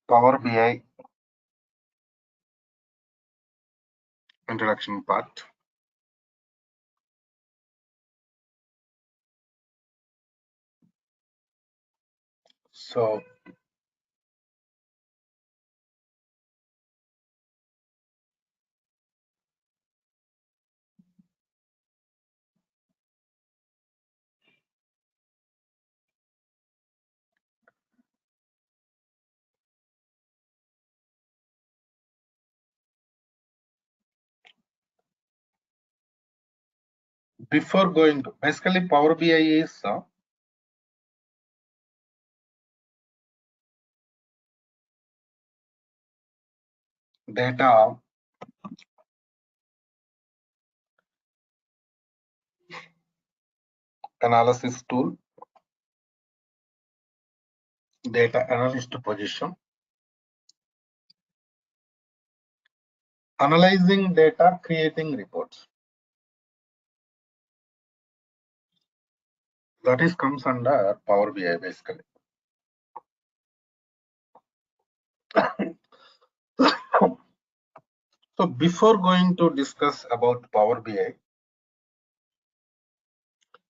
Power BI introduction part. So before going to basically Power BI is data analysis tool, data analyst position, analyzing data, creating reports. That is comes under Power BI basically. So before going to discuss about Power BI,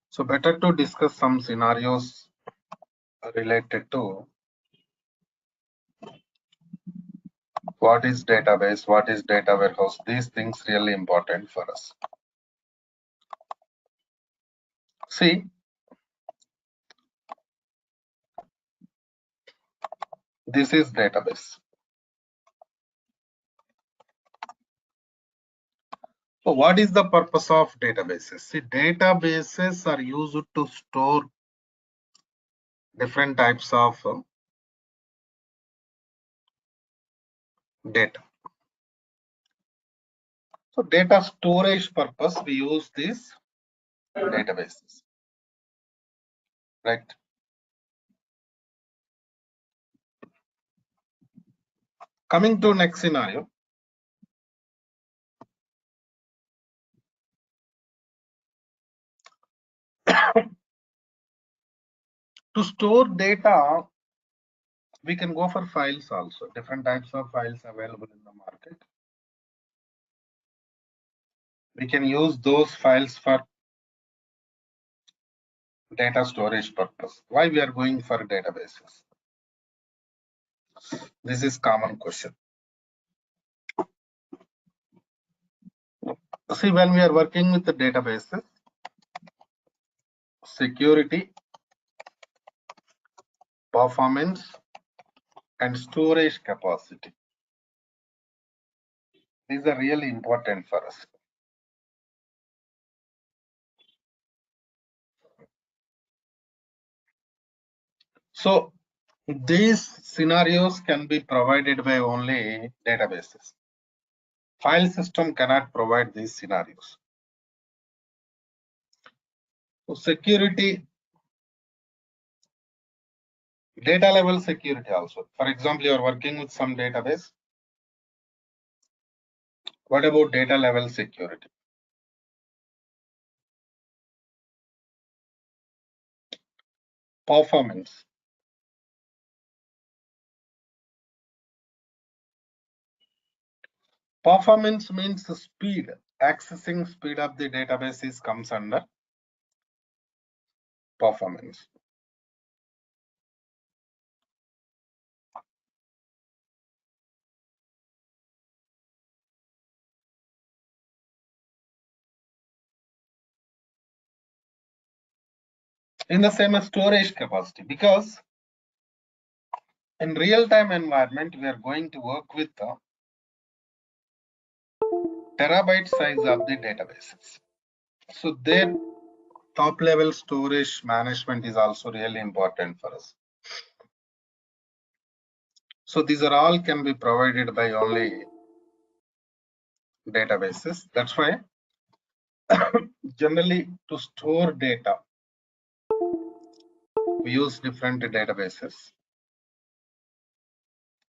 so better to discuss some scenarios related to what is database, what is data warehouse. These things really important for us. See, this is database. So what is the purpose of databases? See, databases are used to store different types of data. So data storage purpose, we use these databases, right? Coming to next scenario. To store data, we can go for files also. Different types of files available in the market. We can use those files for data storage purpose. Why we are going for databases? This is common question. See, when we are working with the databases, security, performance, and storage capacity. These are really important for us. So these scenarios can be provided by only databases. File system cannot provide these scenarios. So security, data level security also. For example, you are working with some database. What about data level security? Performance. Performance means the speed. Accessing speed of the databases comes under performance. In the same as storage capacity, because in real-time environment, we are going to work with the terabyte size of the databases. So their top level storage management is also really important for us. So these are all can be provided by only databases. That's why generally to store data, we use different databases.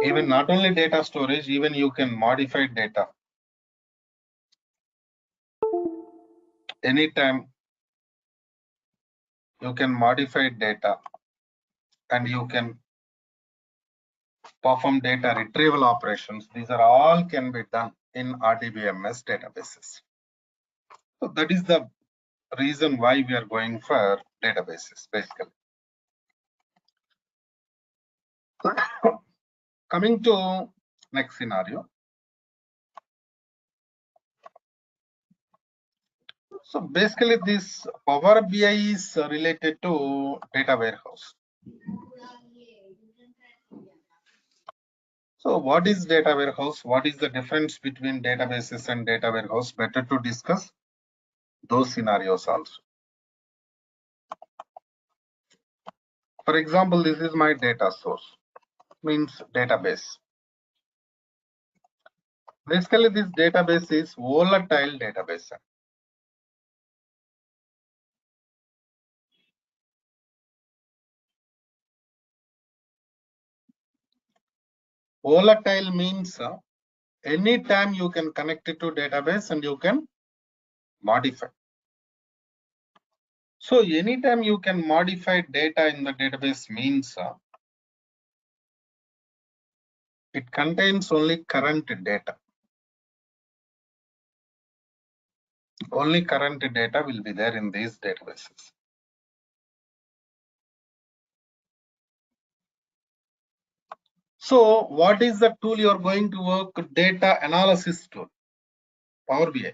Even not only data storage, even you can modify data. Anytime you can modify data and you can perform data retrieval operations. These are all can be done in RDBMS databases. So that is the reason why we are going for databases basically. Coming to next scenario. So basically this Power BI is related to data warehouse. So what is data warehouse? What is the difference between databases and data warehouse? Better to discuss those scenarios also. For example, this is my data source, means database. Basically, this database is volatile database. Volatile means anytime you can connect it to database and you can modify. So anytime you can modify data in the database means it contains only current data. Only current data will be there in these databases. So what is the tool you are going to work? Data analysis tool, Power BI.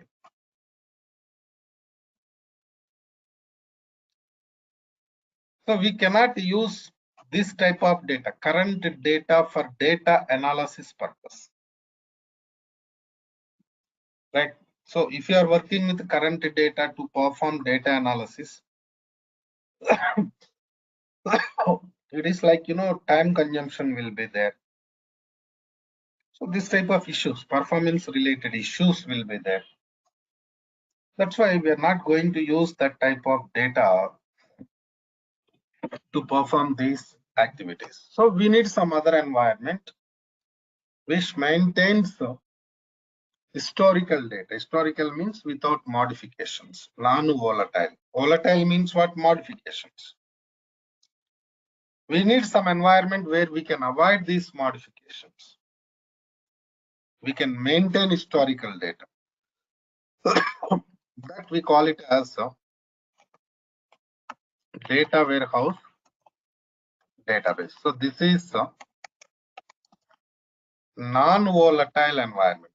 So we cannot use this type of data, current data, for data analysis purpose. Right. So if you are working with current data to perform data analysis, it is like, time consumption will be there. So this type of issues, performance related issues will be there. That's why we are not going to use that type of data to perform these activities. So we need some other environment which maintains historical data. Historical means without modifications, non-volatile. Volatile means what? Modifications. We need some environment where we can avoid these modifications. We can maintain historical data. That we call it as a data warehouse database. So this is a non-volatile environment.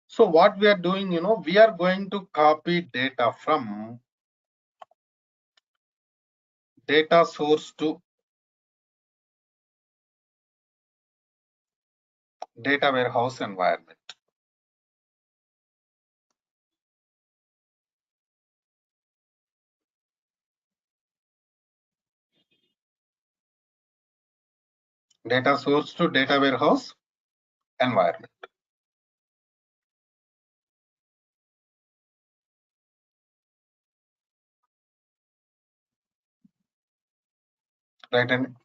So what we are doing, we are going to copy data from data source to data warehouse environment. Data source to data warehouse environment. Right. And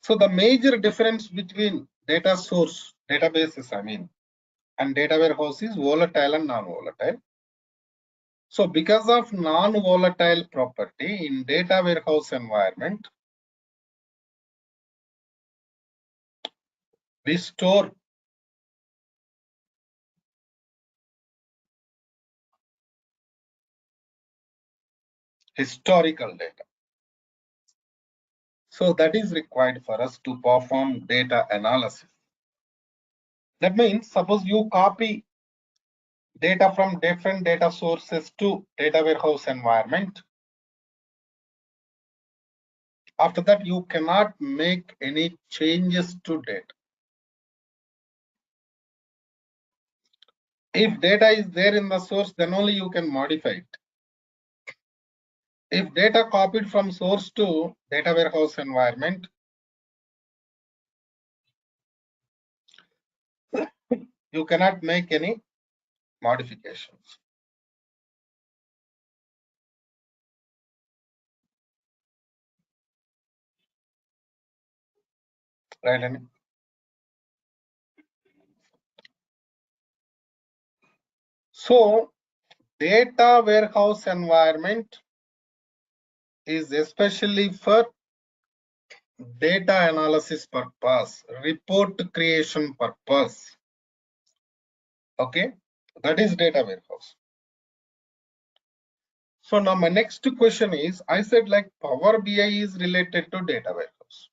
so the major difference between data source databases, and data warehouse is volatile and non-volatile. So because of non-volatile property in data warehouse environment, we store historical data. So that is required for us to perform data analysis. That means suppose you copy data from different data sources to data warehouse environment. After that, you cannot make any changes to data. If data is there in the source, then only you can modify it. If data copied from source to data warehouse environment, you cannot make any modifications. Right? And so Data warehouse environment is especially for data analysis purpose, report creation purpose. Okay, that is data warehouse. So now my next question is, I said like Power BI is related to data warehouse.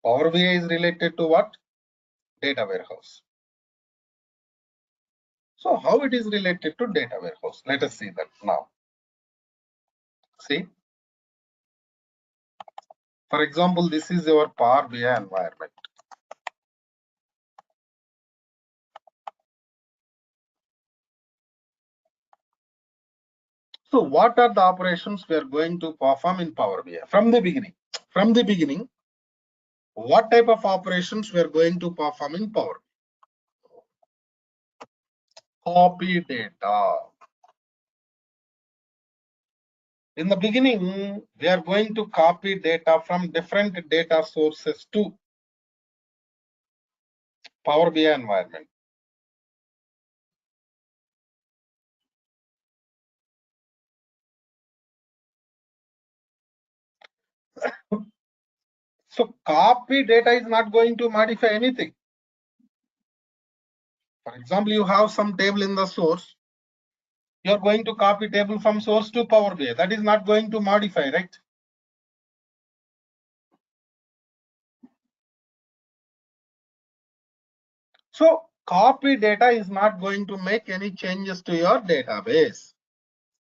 Power BI is related to what? Data warehouse. So how it is related to data warehouse? Let us see that now. See, for example, this is your Power BI environment. So what are the operations we are going to perform in Power BI from the beginning? From the beginning, what type of operations we are going to perform in Power BI? Copy data. In the beginning, we are going to copy data from different data sources to Power BI environment. So copy data is not going to modify anything. For example, you have some table in the source. You are going to copy table from source to Power BI. That is not going to modify, right? So copy data is not going to make any changes to your database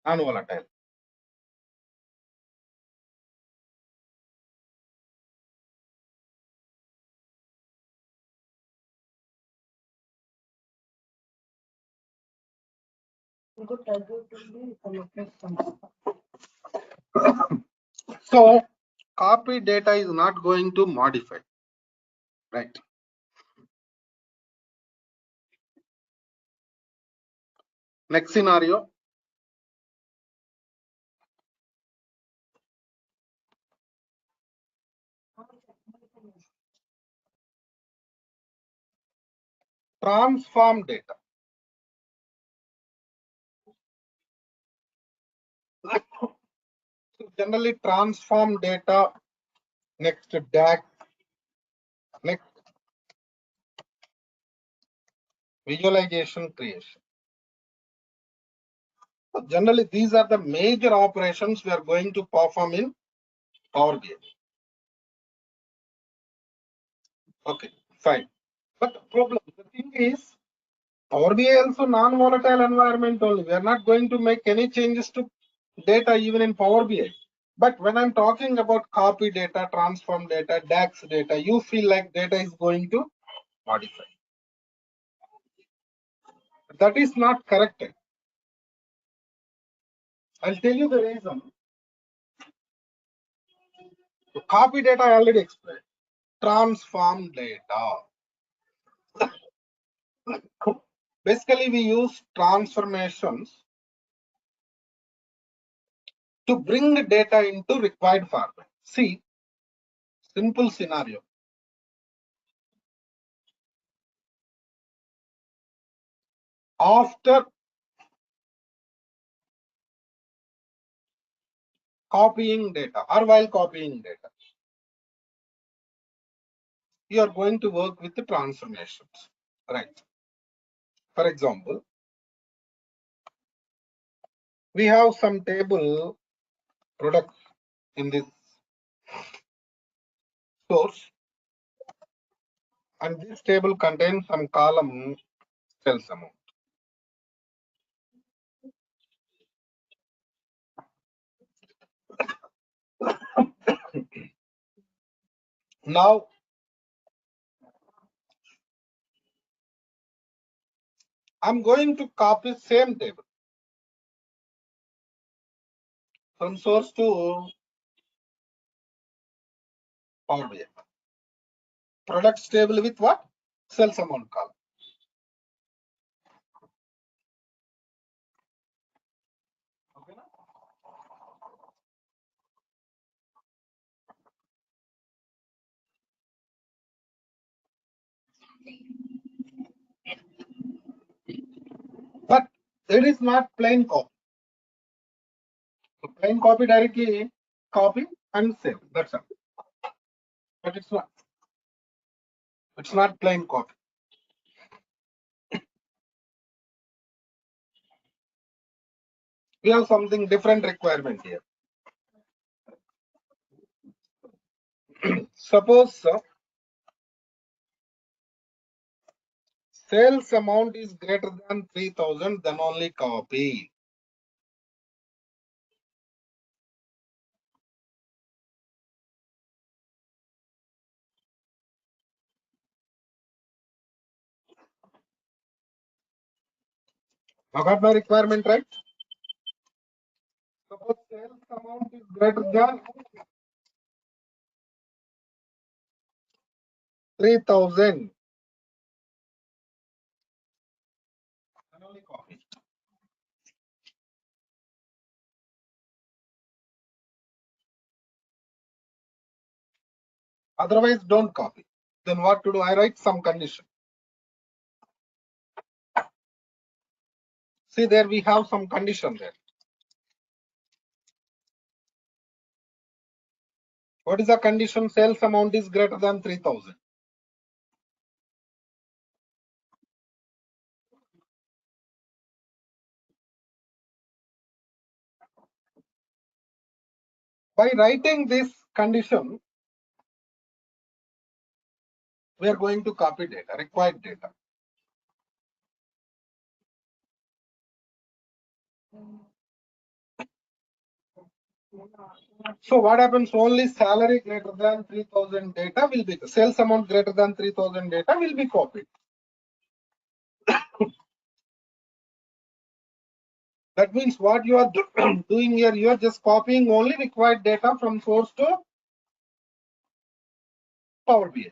on volatile. So copy data is not going to modify, right? Next scenario. Transform data. So generally transform data, next DAX, next visualization creation. So generally these are the major operations we are going to perform in Power BI. Okay, fine. But problem, the thing is, Power BI also non-volatile environment only. We are not going to make any changes to data even in Power BI. But when I'm talking about copy data, transform data, DAX data, you feel like data is going to modify. That is not correct. I'll tell you the reason. So copy data I already explained. Transform data. Basically, we use transformations to bring the data into required format. See, simple scenario. After copying data or while copying data, you are going to work with the transformations, right? For example, we have some table products in this source, and this table contains some column sales amount. Now, I'm going to copy same table from source to Power BI. Products table with what? Sales amount column. Okay, na? But it is not plain copy. So plain copy directly copy and save. That's all. But it's not. It's not plain copy. We have something different requirement here. Suppose sales amount is greater than 3,000, then only copy. I got my requirement right? Suppose sales amount is greater than 3,000, then only copy. Otherwise, don't copy. Then what to do? I write some condition. See, there we have some condition there. What is the condition? Sales amount is greater than 3,000. By writing this condition, we are going to copy data, required data. So what happens? Only salary greater than 3,000 data will be, sales amount greater than 3,000 data will be copied. That means what you are doing here, you are just copying only required data from source to Power BI.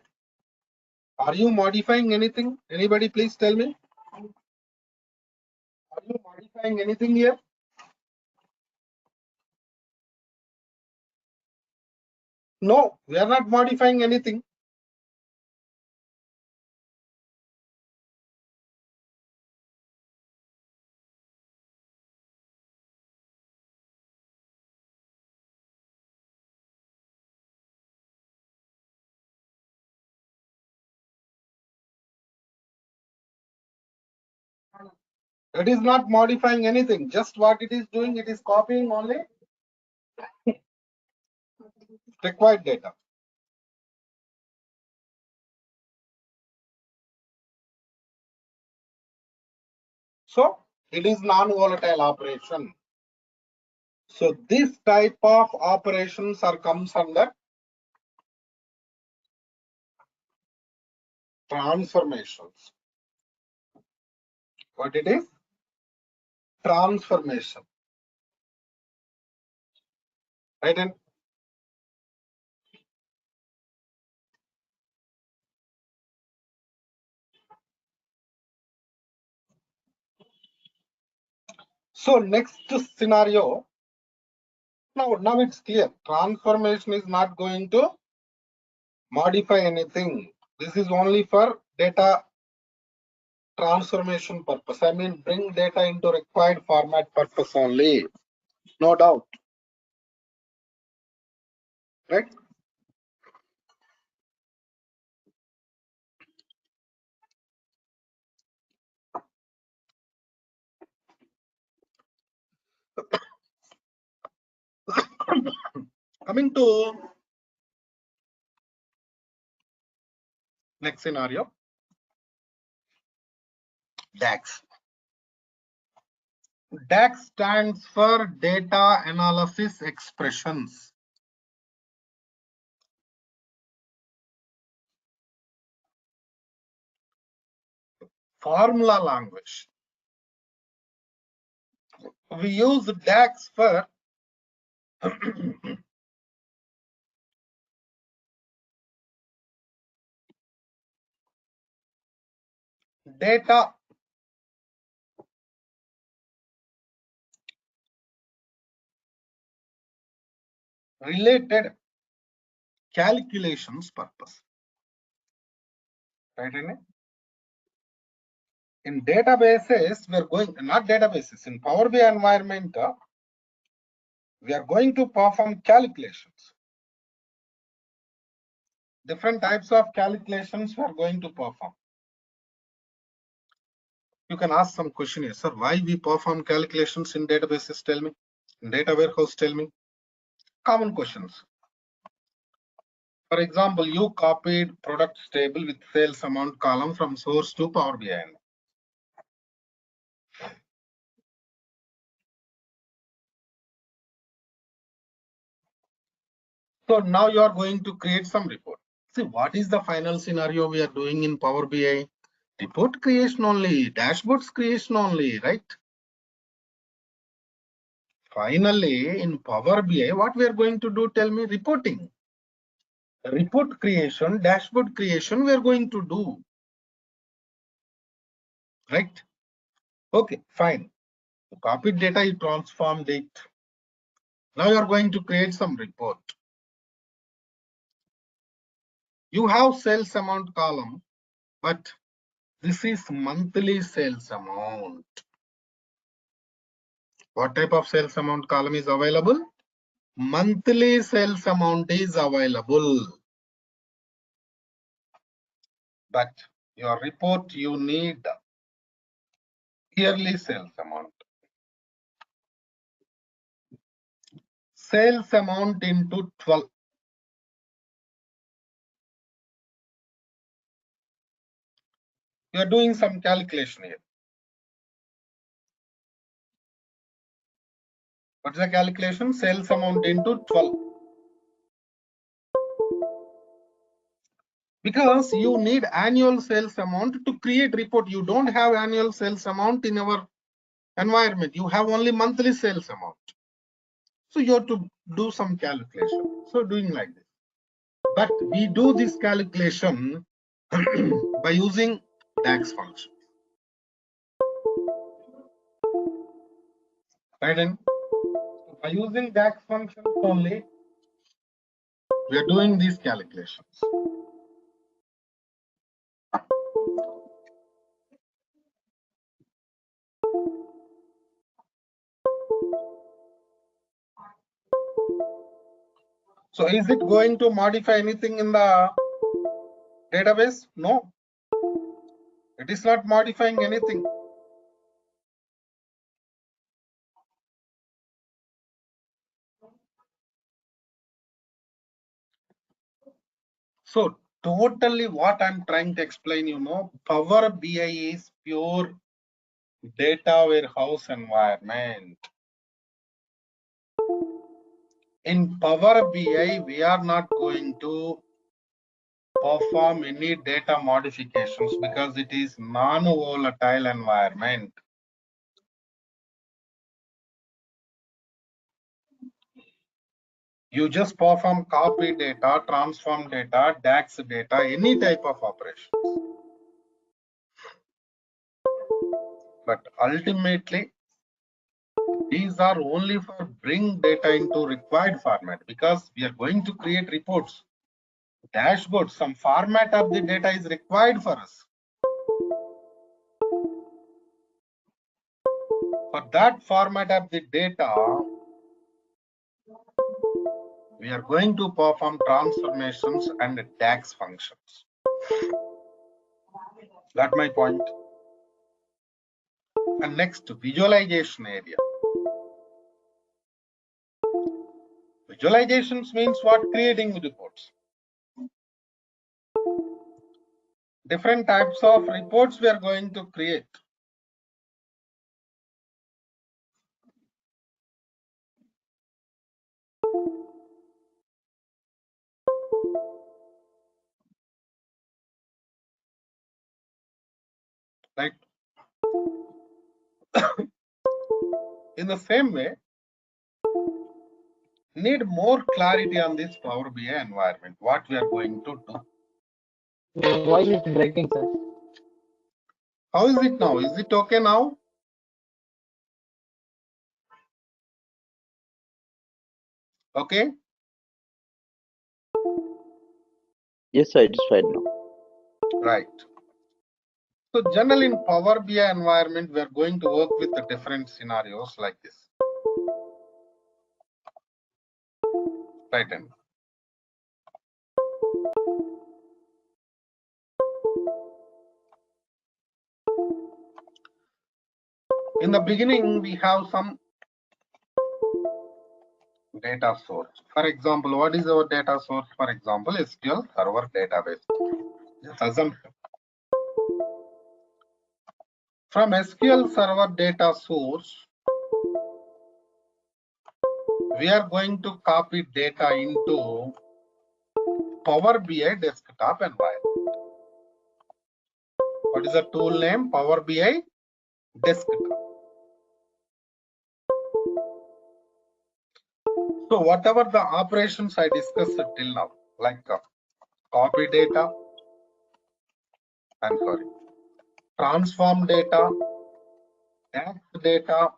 Are you modifying anything? Anybody please tell me? Are you modifying anything here? No, we are not modifying anything. It is not modifying anything. Just what it is doing, it is copying only required data. So it is non-volatile operation. So this type of operations are comes under transformations. What it is? Transformation. Right? And so next scenario, now it's clear. Transformation is not going to modify anything. This is only for data transformation purpose. I mean, bring data into required format purpose only. No doubt. Right? Coming to next scenario, DAX. DAX stands for Data Analysis Expressions. Formula language. We use DAX for data related calculations purpose. Right? In databases, we are going, not databases, in Power BI environment, we are going to perform calculations. Different types of calculations we are going to perform. You can ask some question here, sir, why we perform calculations in databases, tell me. In data warehouse, tell me. Common questions. For example, you copied products table with sales amount column from source to Power BI. So now you are going to create some report. See, what is the final scenario we are doing in Power BI? Report creation only, dashboards creation only, right? Finally, in Power BI, what we are going to do, tell me, reporting. Report creation, dashboard creation, we are going to do. Right? Okay, fine. You copied data, you transformed it. Now you are going to create some report. You have sales amount column, but this is monthly sales amount. What type of sales amount column is available? Monthly sales amount is available. But your report, you need yearly sales amount. Sales amount into 12. You are doing some calculation here. What's the calculation? Sales amount into 12. Because you need annual sales amount to create report. You don't have annual sales amount in our environment. You have only monthly sales amount. So you have to do some calculation. So doing like this. But we do this calculation by using DAX function. Right? And by using DAX functions only, we are doing these calculations. So is it going to modify anything in the database? No. It is not modifying anything. So totally what I'm trying to explain, Power BI is pure data warehouse environment. In Power BI, we are not going to perform any data modifications because it is non-volatile environment. You just perform copy data, transform data, DAX data, any type of operations. But ultimately, these are only for bring data into required format because we are going to create reports, dashboards, some format of the data is required for us. For that format of the data, we are going to perform transformations and DAX functions. Got my point? And next, visualization area. Visualizations means what? Creating reports. Different types of reports we are going to create. Right? In the same way, need more clarity on this Power BI environment, what we are going to do. Your voice is breaking, sir. How is it now? Is it okay now? Okay. Yes, sir, it is fine now. Right. So generally in Power BI environment, we are going to work with the different scenarios like this. Right hand. In the beginning, we have some data source. For example, what is our data source? For example, SQL Server database. Just assume from SQL Server data source, we are going to copy data into Power BI desktop environment. What is the tool name? Power BI desktop. So whatever the operations I discussed till now, like copy data, transform data, DAX data,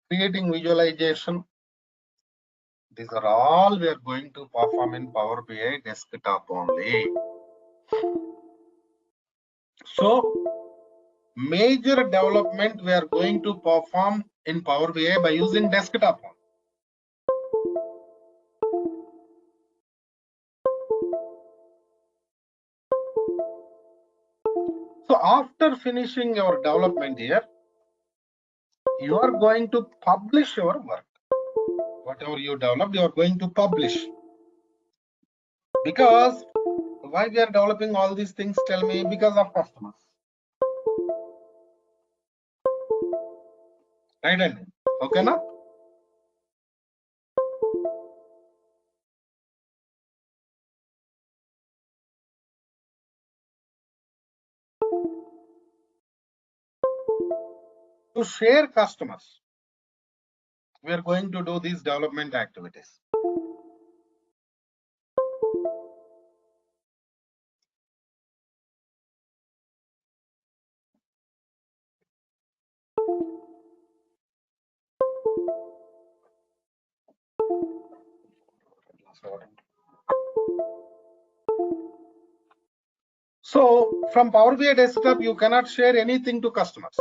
creating visualization, these are all we are going to perform in Power BI desktop only. So major development we are going to perform in Power BI by using desktop only. So after finishing your development here, you are going to publish your work. Whatever you developed, you are going to publish. Because why we are developing all these things, tell me? Because of customers. Right? Okay, na? To share customers, we are going to do these development activities. So from Power BI desktop, you cannot share anything to customers.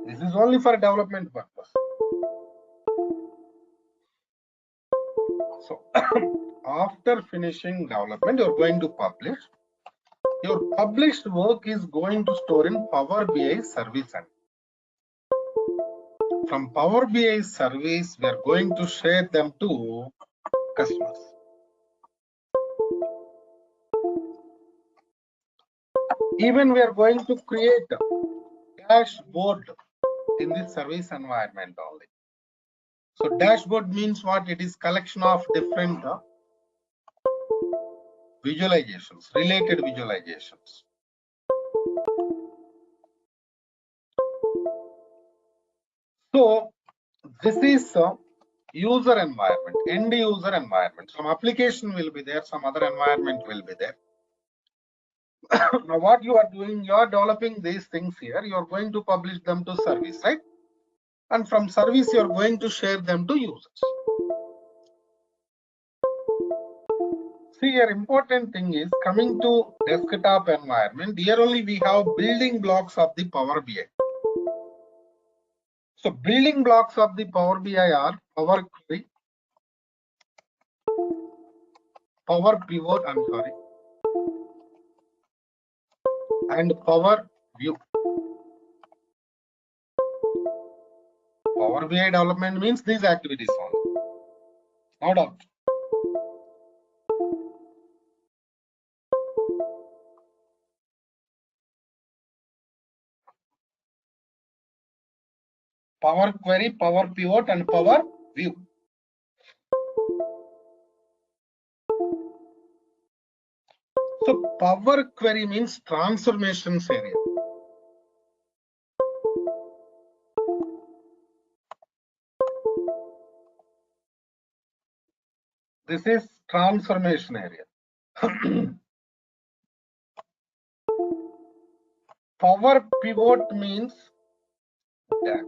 This is only for development purpose. So after finishing development, you're going to publish. Your published work is going to store in Power BI service. From Power BI service, we are going to share them to customers. Even we are going to create a dashboard in this service environment only. So dashboard means what? It is collection of different visualizations, related visualizations. So this is a user environment, end user environment. Some application will be there, some other environment will be there. Now what you are doing, you are developing these things here, you are going to publish them to service, right? And from service, you are going to share them to users. See, your important thing is coming to desktop environment. Here only we have building blocks of the Power BI. So building blocks of the Power BI are Power Query, Power Pivot, and Power View. Power BI development means these activities only. No doubt. Power Query, Power Pivot, and Power View. So Power Query means transformations area. This is transformation area. Power Pivot means DAX.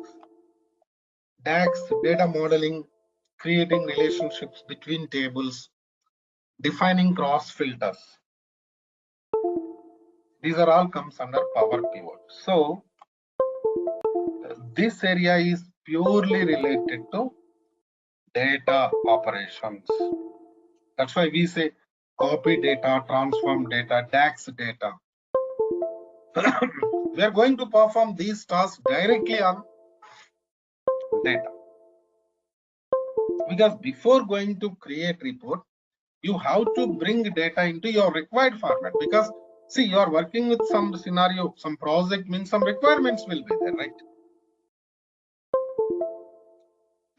DAX, data modeling, creating relationships between tables, defining cross filters. These are all comes under power pivot. So this area is purely related to data operations. That's why we say copy data, transform data, DAX data. We are going to perform these tasks directly on data. Because before going to create report, you have to bring data into your required format. Because see, you are working with some scenario, some project means some requirements will be there, right?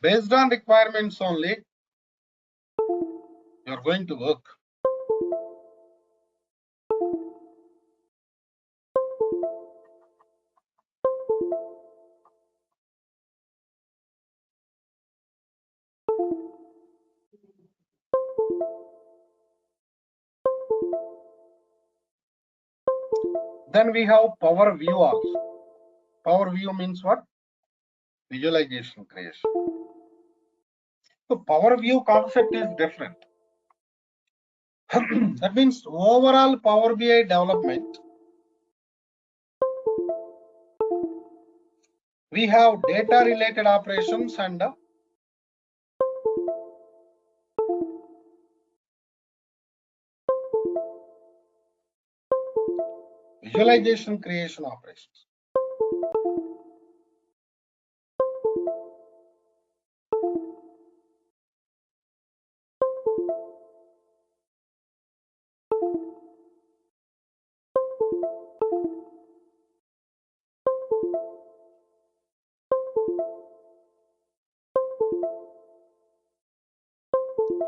Based on requirements only, you are going to work. Then we have power view also. Power view means what? Visualization creation. So power view concept is different. That means overall Power BI development, we have data related operations and visualization creation operations.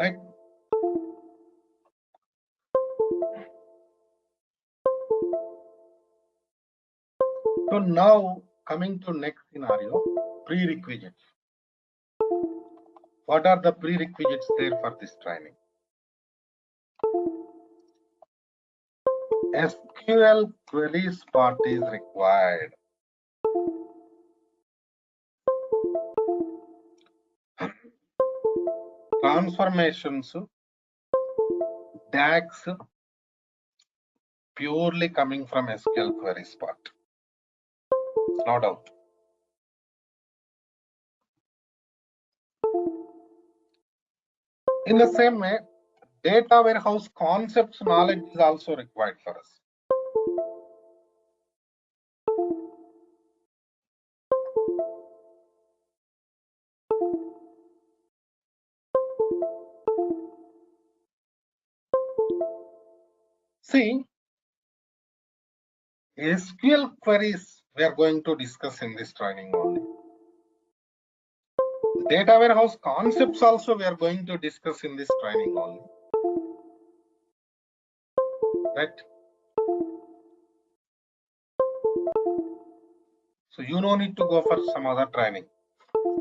Right? So now coming to next scenario, prerequisites. What are the prerequisites there for this training? SQL queries part is required. Transformations, DAX, purely coming from SQL queries part. No doubt. In the same way, data warehouse concepts knowledge is also required for us. See, SQL queries we are going to discuss in this training only. Data warehouse concepts also we are going to discuss in this training only. Right? So you no need to go for some other training.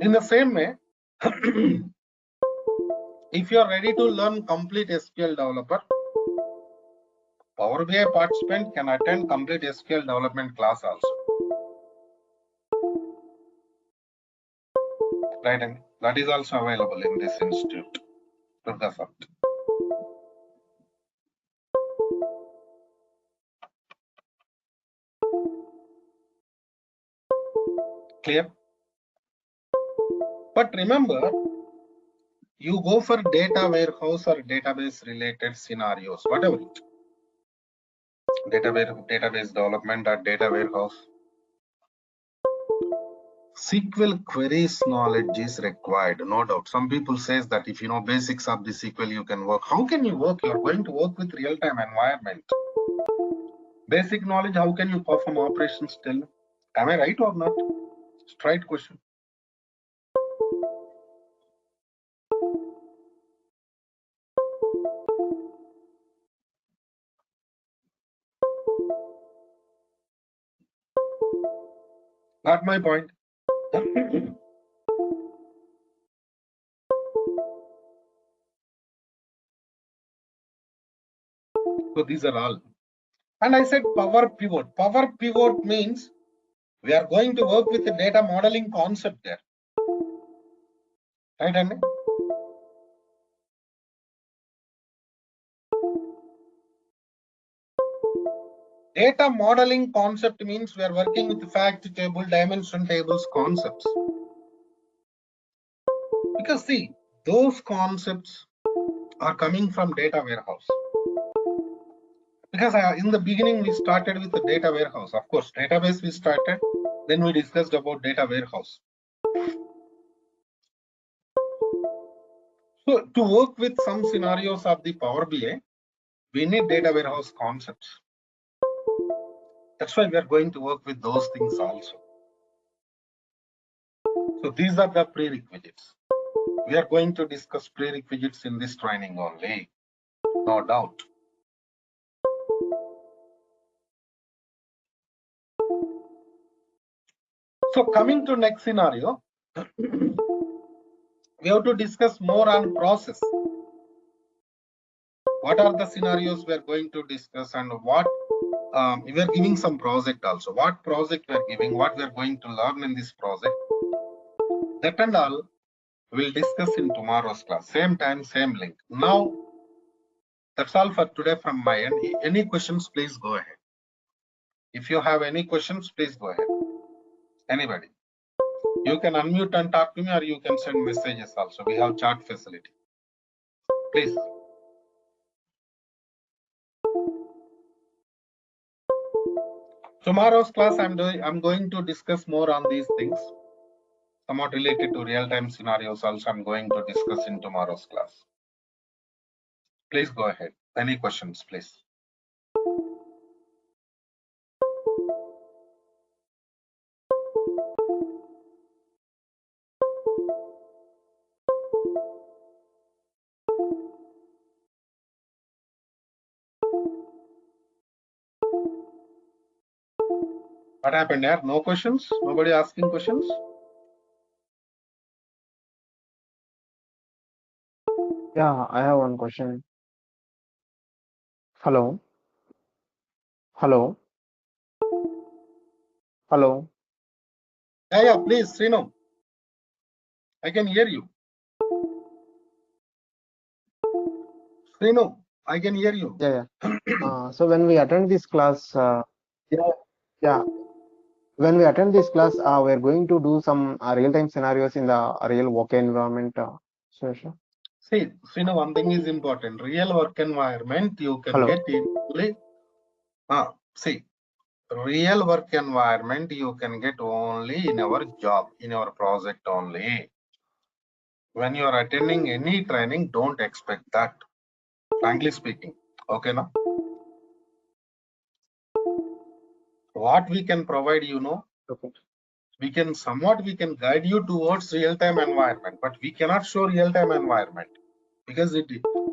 In the same way, if you are ready to learn complete SQL developer, Power BI participant can attend complete SQL development class also. Right, and that is also available in this institute, Durga Sir. Clear? But remember, you go for data warehouse or database related scenarios, whatever it. Database development or data warehouse. SQL queries knowledge is required, no doubt. Some people says that if you know basics of the SQL, you can work. How can you work? You're going to work with real-time environment. Basic knowledge, how can you perform operations still? Am I right or not? Straight question. Got my point. So these are all. And I said power pivot. Power pivot means we are going to work with the data modeling concept there. Right, Andy? Data modeling concept means we are working with fact table, dimension tables concepts. Because see, those concepts are coming from data warehouse. Because in the beginning we started with the data warehouse. Of course, database we started, then we discussed about data warehouse. So to work with some scenarios of the Power BI, we need data warehouse concepts. That's why we are going to work with those things also. So these are the prerequisites. We are going to discuss prerequisites in this training only, no doubt. So coming to next scenario, we have to discuss more on process. What are the scenarios we are going to discuss, and what we are giving some project also. What project we are giving, what we are going to learn in this project, that and all we'll discuss in tomorrow's class. Same time, same link. Now, that's all for today from my end. Any questions, please go ahead. If you have any questions, please go ahead. Anybody. You can unmute and talk to me, or you can send messages also. We have chat facility. Please. Tomorrow's class, I'm going to discuss more on these things, somewhat related to real-time scenarios also. I'm going to discuss in tomorrow's class. Please go ahead. Any questions, please? What happened there? No questions? Nobody asking questions? Yeah, I have one question. Hello? Hello? Hello? Yeah, please, Srinu. I can hear you. Srinu, I can hear you. Yeah. So when we attend this class, yeah, yeah. When we attend this class, we're going to do some real-time scenarios in the real work environment. Suresh. See, Srinu, one thing is important. Real work environment you can Hello? get only. See, real work environment you can get only in our job, in our project only. When you are attending any training, don't expect that. Frankly speaking. Okay, now? What we can provide, Okay. we can guide you towards real-time environment, but we cannot show real-time environment because it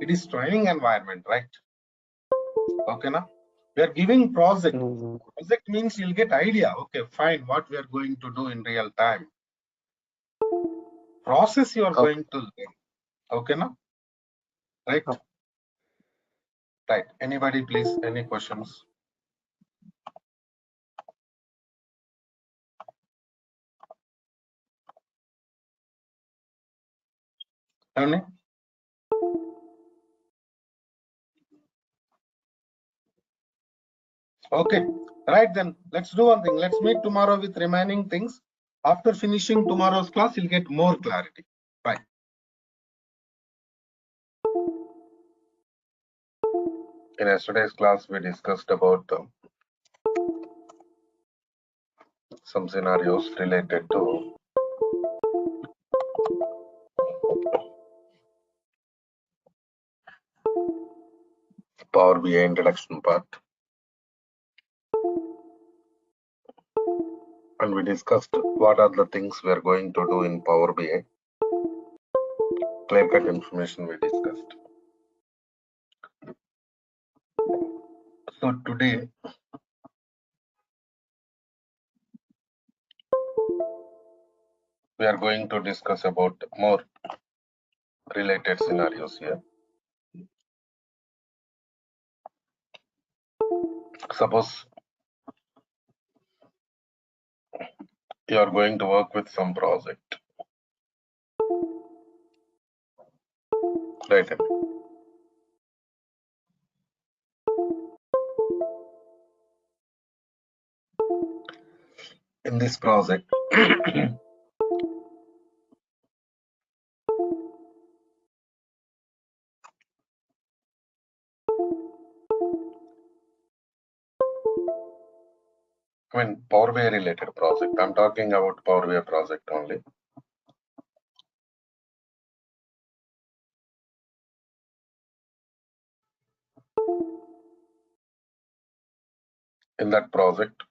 is training environment, right? Okay, now? We are giving project. Mhm. Project means you'll get idea. Okay, fine, what we are going to do in real time. Process you are Okay. going to learn. Okay, now? Right? Okay. Right. Anybody, please? Any questions? Any? Okay. Right then. Let's do one thing. Let's meet tomorrow with remaining things. After finishing tomorrow's class, you'll get more clarity. Right. In yesterday's class, we discussed about some scenarios related to Power BI introduction part. And we discussed what are the things we are going to do in Power BI. Clear-cut information we discussed. So today, we are going to discuss about more related scenarios here. Suppose you are going to work with some project, right? in this project. I mean, Power BI related project. I'm talking about Power BI project only. In that project,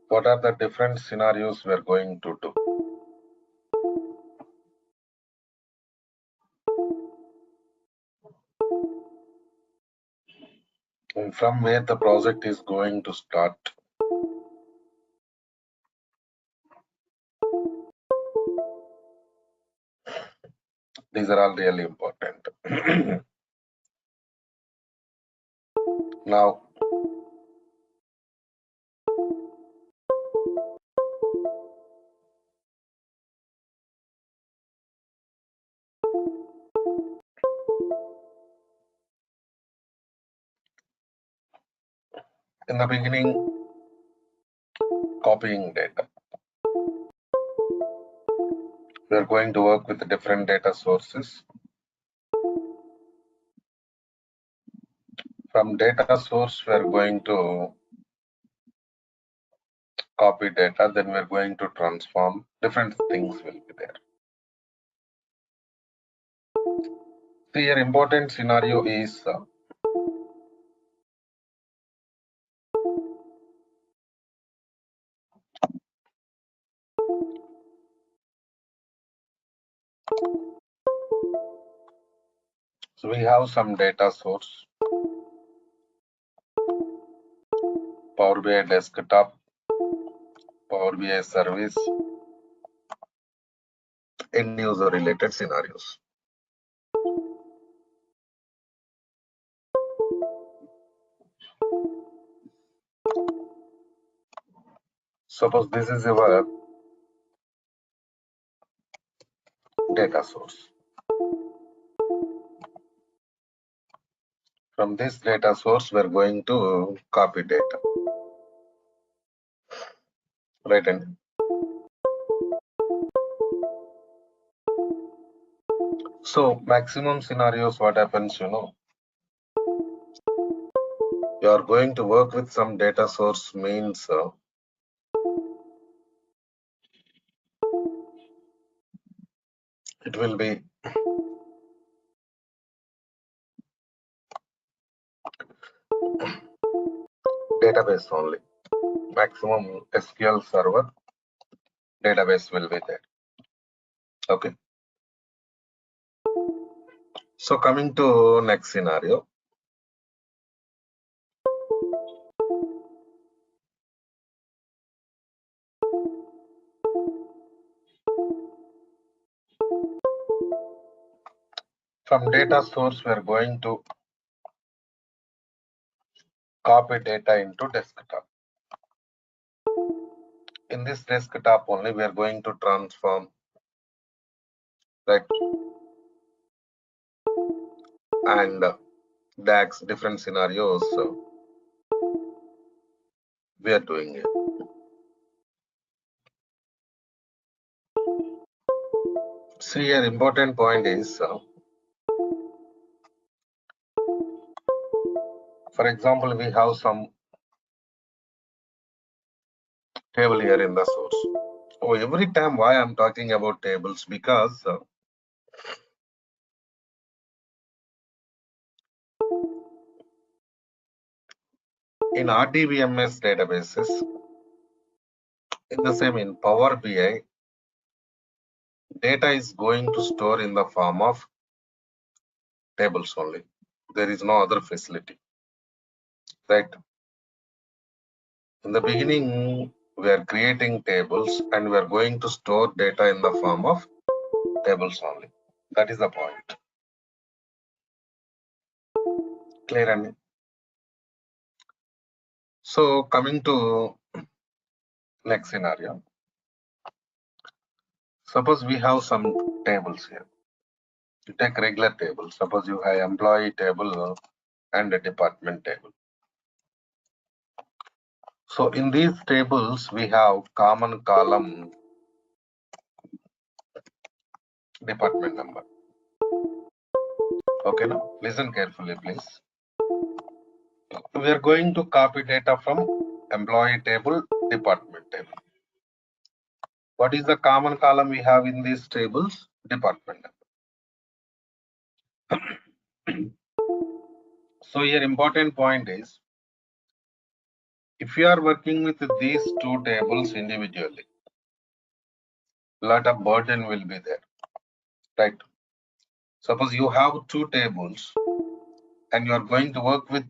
what are the different scenarios we're going to do? And from where the project is going to start. These are all really important. Now, in the beginning, copying data. We're going to work with different data sources. From data source, we're going to copy data, then we're going to transform. Different things will be there. See, an important scenario is so we have some data source, Power BI desktop, Power BI service, end user related scenarios. Suppose this is your data source. From this data source, we're going to copy data. Right, and so maximum scenarios, what happens, you are going to work with some data source means it will be database only. Maximum SQL server database will be there. Okay. So coming to next scenario. From data source, we are going to copy data into desktop. In this desktop only, we are going to transform, right? And DAX, different scenarios we are doing it. See, an important point is, for example, we have some table here in the source. So every time why I'm talking about tables, because in RDBMS databases, in the same in Power BI, data is going to store in the form of tables only. There is no other facility, right? In the beginning, we are creating tables and we are going to store data in the form of tables only. That is the point. Clear? And so coming to next scenario. Suppose we have some tables here. You take regular table. Suppose you have employee table and a department table. So in these tables, we have common column department number. Okay, now listen carefully, please. We are going to copy data from employee table, department table. What is the common column we have in these tables? Department number. So here important point is, if you are working with these two tables individually, lot of burden will be there, right? Suppose you have two tables and you are going to work with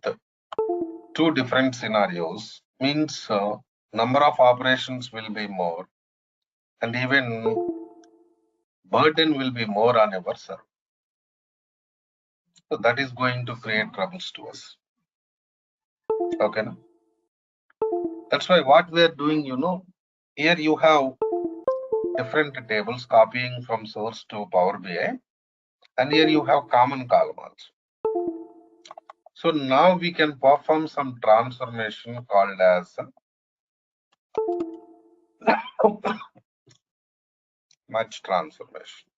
two different scenarios, means number of operations will be more and even burden will be more on our server. So that is going to create troubles to us. Okay, no? That's why what we are doing, here you have different tables copying from source to Power BI, and here you have common column also. So now we can perform some transformation called as merge transformation.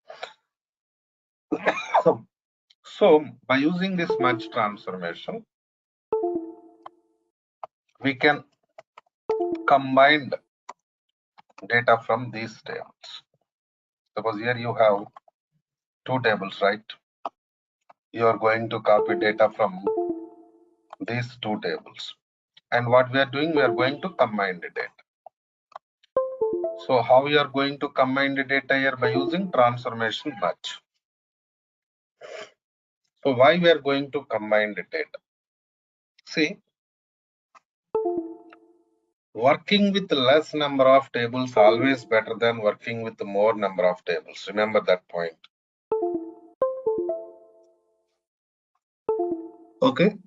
So by using this merge transformation, we can combine data from these tables. Suppose here you have two tables, right? You are going to copy data from these two tables. And what we are doing, we are going to combine the data. So how we are going to combine the data here? By using transformation merge. So why we are going to combine the data? See, working with less number of tables always better than working with more number of tables. Remember that point. Okay.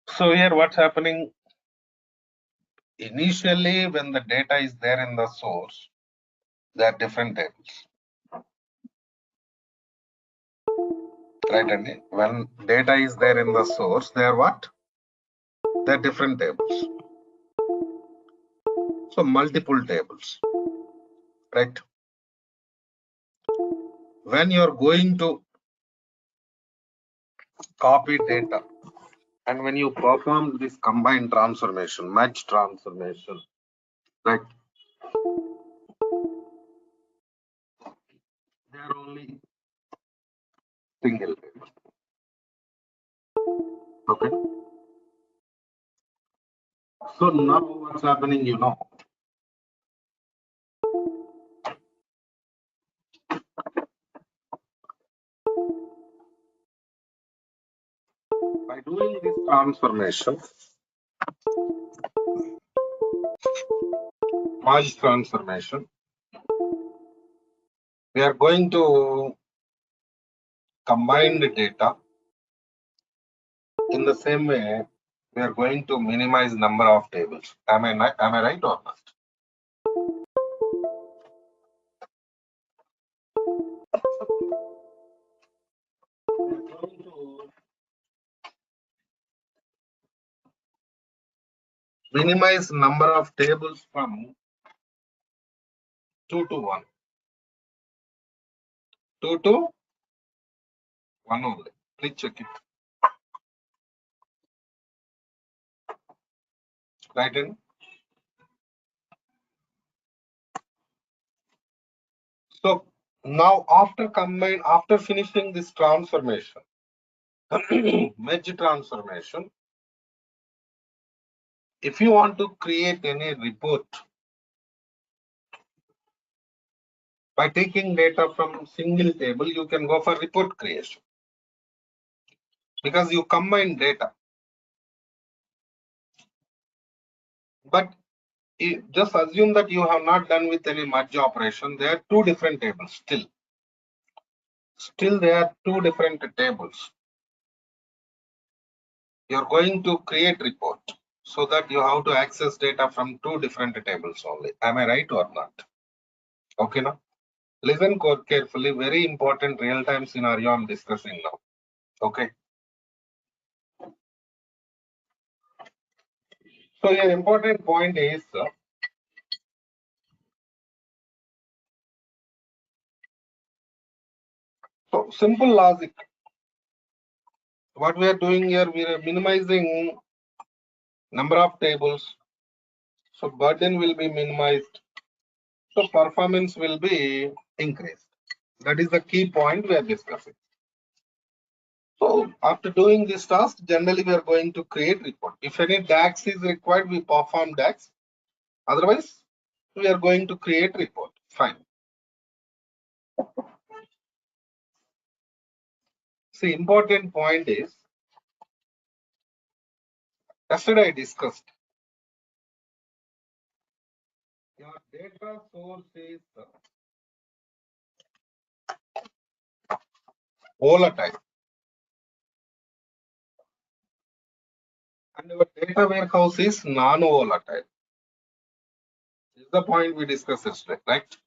So here what's happening? Initially, when the data is there in the source, there are different tables. Right, Andy? When data is there in the source, they are what? They are different tables. So multiple tables. Right? When you are going to copy data and when you perform this combined transformation, merge transformation, right? They are only single table. Okay. So now what's happening, by doing this transformation, merge transformation, we are going to combine the data. In the same way, we are going to minimize number of tables. Am I right or not? We are going to minimize number of tables from 2 to 1. 2 to 1 only. Please check it. Right in. So now after finishing this transformation, merge transformation, if you want to create any report by taking data from single table, you can go for report creation because you combine data. But just assume that you have not done with any merge operation. There are two different tables still. Still there are two different tables. You're going to create report so that you have to access data from two different tables only. Am I right or not? Okay, now. Listen carefully. Very important real-time scenario I'm discussing now. Okay. So your important point is so simple logic. What we are doing here, we are minimizing number of tables. So burden will be minimized. So performance will be increased. That is the key point we are discussing. So after doing this task, generally we are going to create report. If any DAX is required, we perform DAX. Otherwise, we are going to create report. Fine. See, important point is, yesterday I discussed, your data source is volatile and your data warehouse is non-volatile. This is the point we discussed yesterday, right?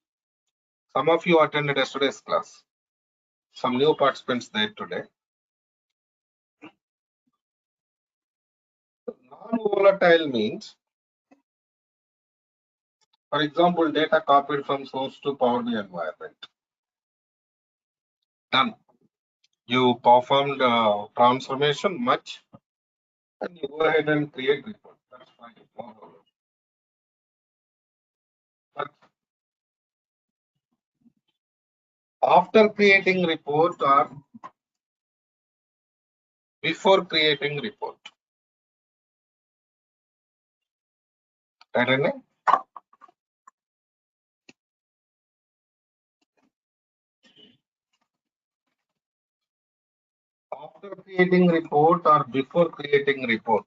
Some of you attended yesterday's class. Some new participants there today. Non-volatile means, for example, data copied from source to Power BI environment. Done. You performed transformation much, and you go ahead and create report. That's fine. No problem. But after creating report or before creating report, right? Anand? After creating report or before creating report,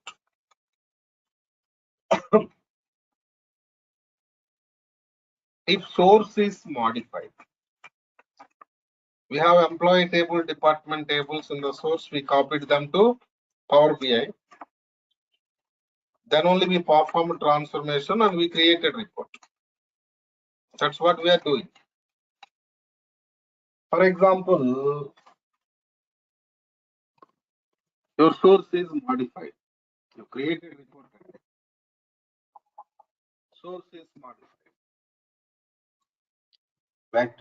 if source is modified, we have employee table, department tables in the source, we copied them to Power BI. Then only we perform transformation and we created report. That's what we are doing. For example, your source is modified. You created report. Source is modified. Right.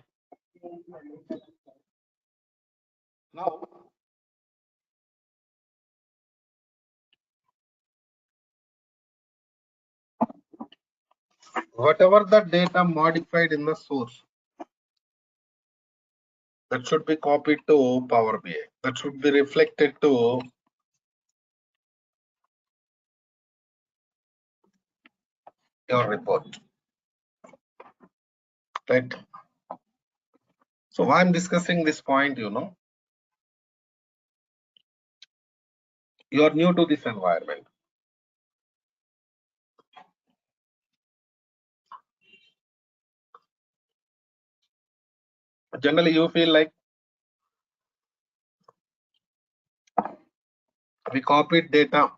Now, whatever the data modified in the source, that should be copied to Power BI. That should be reflected to your report. Right. So why I'm discussing this point, you are new to this environment. Generally, you feel like we copied data,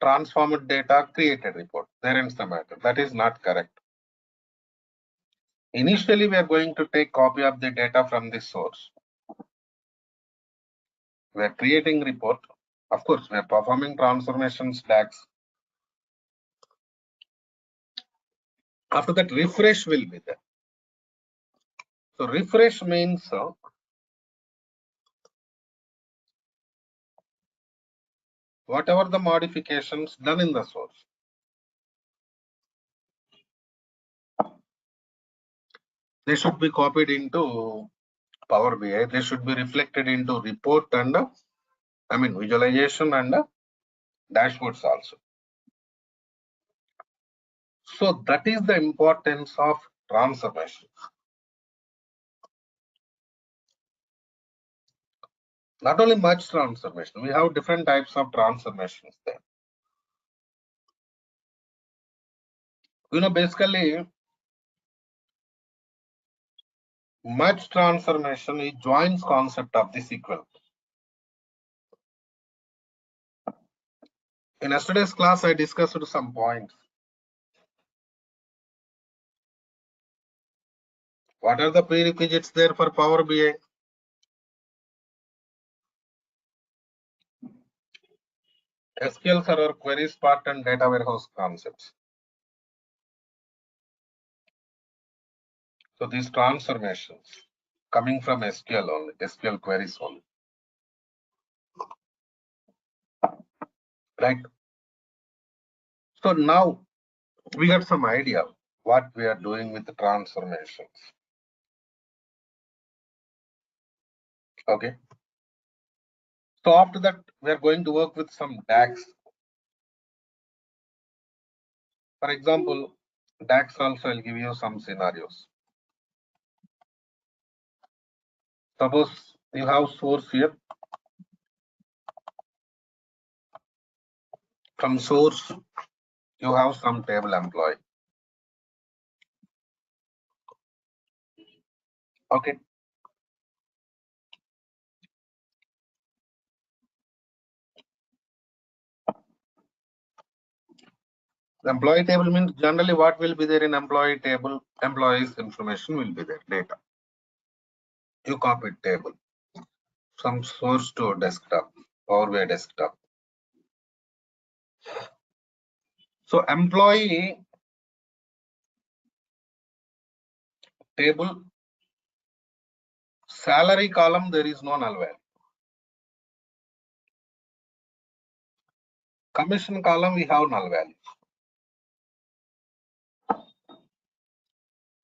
transformed data, created report. There ends the matter. That is not correct. Initially, we are going to take copy of the data from this source. We are creating report. Of course, we are performing transformations, DAX. After that, refresh will be there. So refresh means whatever the modifications done in the source, they should be copied into Power BI. They should be reflected into report and visualization and dashboards also. So that is the importance of transformation. Not only much transformation, we have different types of transformations there. Basically, much transformation is joins concept of the SQL. In yesterday's class, I discussed some points. What are the prerequisites there for Power BI? SQL Server queries part and data warehouse concepts. So these transformations coming from SQL only, SQL queries only, right? So now we got some idea what we are doing with the transformations. Okay. So after that, we are going to work with some DAX. For example, DAX also I'll give you some scenarios. Suppose you have source here. From source, you have some table employee. Okay. The employee table means generally what will be there in employee table, employees information will be there, data. You copy table from source to desktop, Power BI desktop. So employee table, salary column, there is no null value. Commission column, we have null value.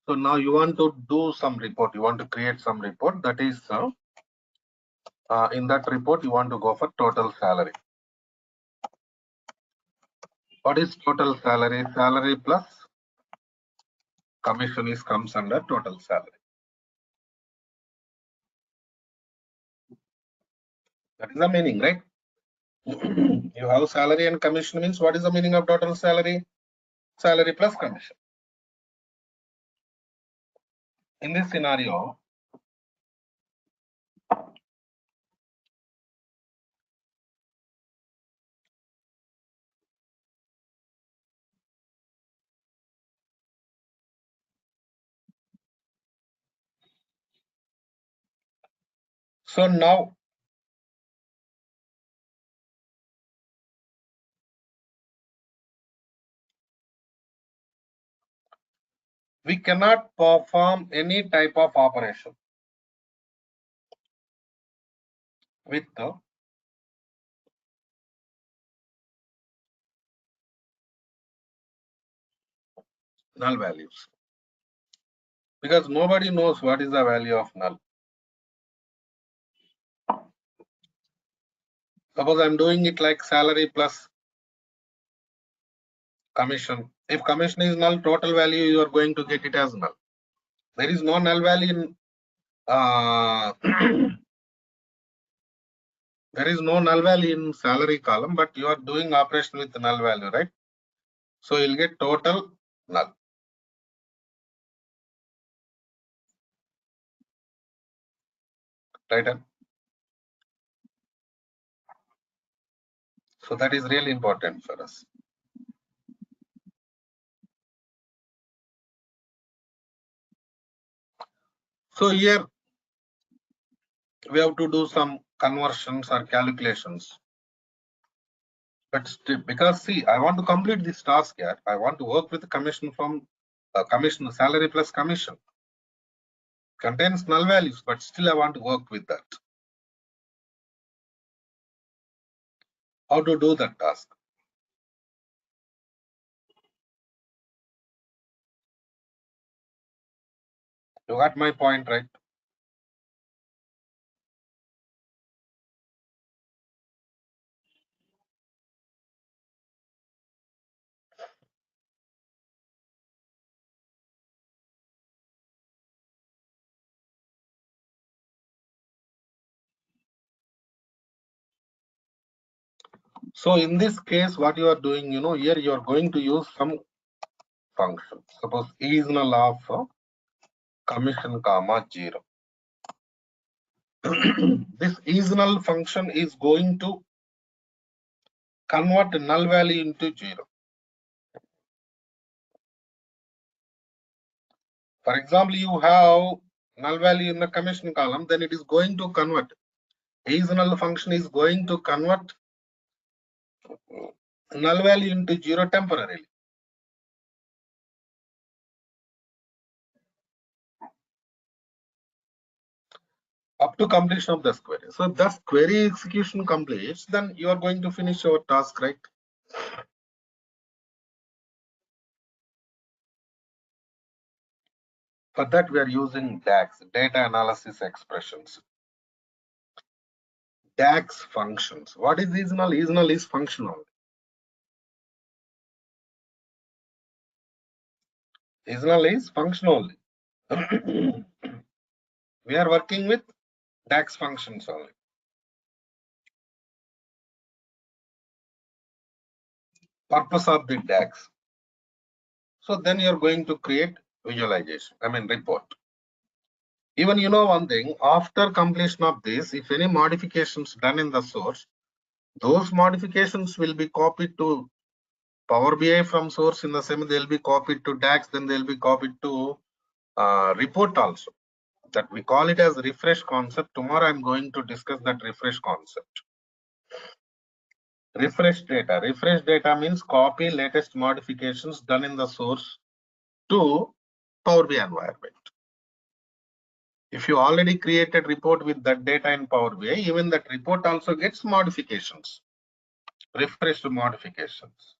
So now you want to do some report, you want to create some report, that is in that report you want to go for total salary. What is total salary? Salary plus commission is comes under total salary. That is the meaning, right? You have salary and commission means what is the meaning of total salary? Salary plus commission. In this scenario, so now we cannot perform any type of operation with the null values because nobody knows what is the value of null. Suppose I'm doing it like salary plus commission. If commission is null, total value you are going to get it as null. There is no null value in there is no null value in salary column, but you are doing operation with null value, right? So you'll get total null. Right? So that is really important for us. So here we have to do some conversions or calculations. But still, because see, I want to complete this task here. I want to work with the commission from commission salary plus commission. Contains null values, but still I want to work with that. How to do that task? You got my point, right? So in this case, what you are doing, here you are going to use some function. Suppose is null of commission comma 0. This is null function is going to convert null value into 0. For example, you have null value in the commission column, then it is going to convert. Null function is going to convert null value into 0 temporarily. Up to completion of this query. So thus query execution completes, then you are going to finish your task, right? For that we are using DAX, data analysis expressions. DAX functions. What is null? Null is functional. Null is functional. We are working with DAX functions only. Purpose of the DAX. So then you're going to create visualization, report. Even you know one thing, after completion of this, if any modifications done in the source, those modifications will be copied to Power BI from source. In the same, they'll be copied to DAX, then they'll be copied to report also. That we call it as refresh concept. Tomorrow I'm going to discuss that refresh concept. Refresh data. Refresh data means copy latest modifications done in the source to Power BI environment. If you already created report with that data in Power BI, even that report also gets modifications, refreshed modifications.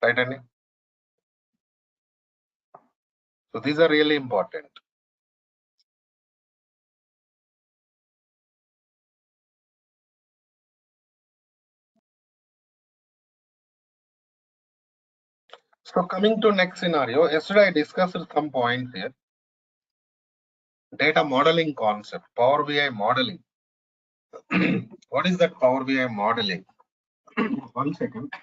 Right, Annie? So these are really important. So coming to next scenario, yesterday I discussed some points here. Data modeling concept, Power BI modeling. What is that Power BI modeling? 1 second.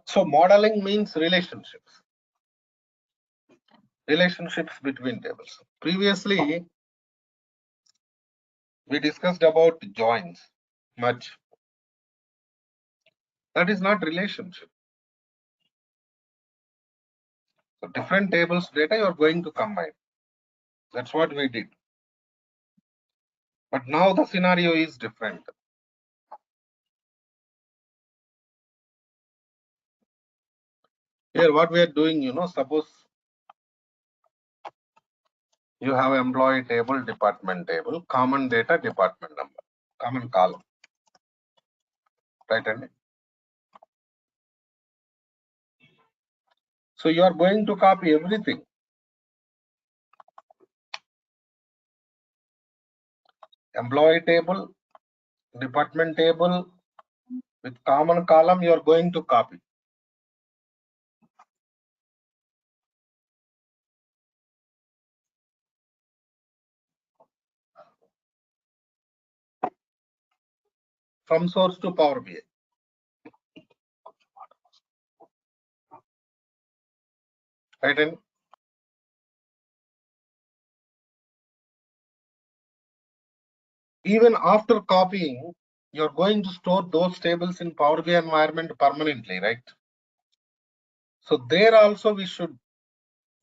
So modeling means relationships between tables. Previously, we discussed about joins, merge. That is not relationship. So different tables data you are going to combine. That's what we did. But now the scenario is different. Here what we are doing, suppose you have employee table, department table, common data, department number, common column. Right, Andy? So you are going to copy everything. Employee table, department table with common column, you are going to copy. From source to Power BI. Right, Andy? Even after copying, you're going to store those tables in Power BI environment permanently, right? So there also we should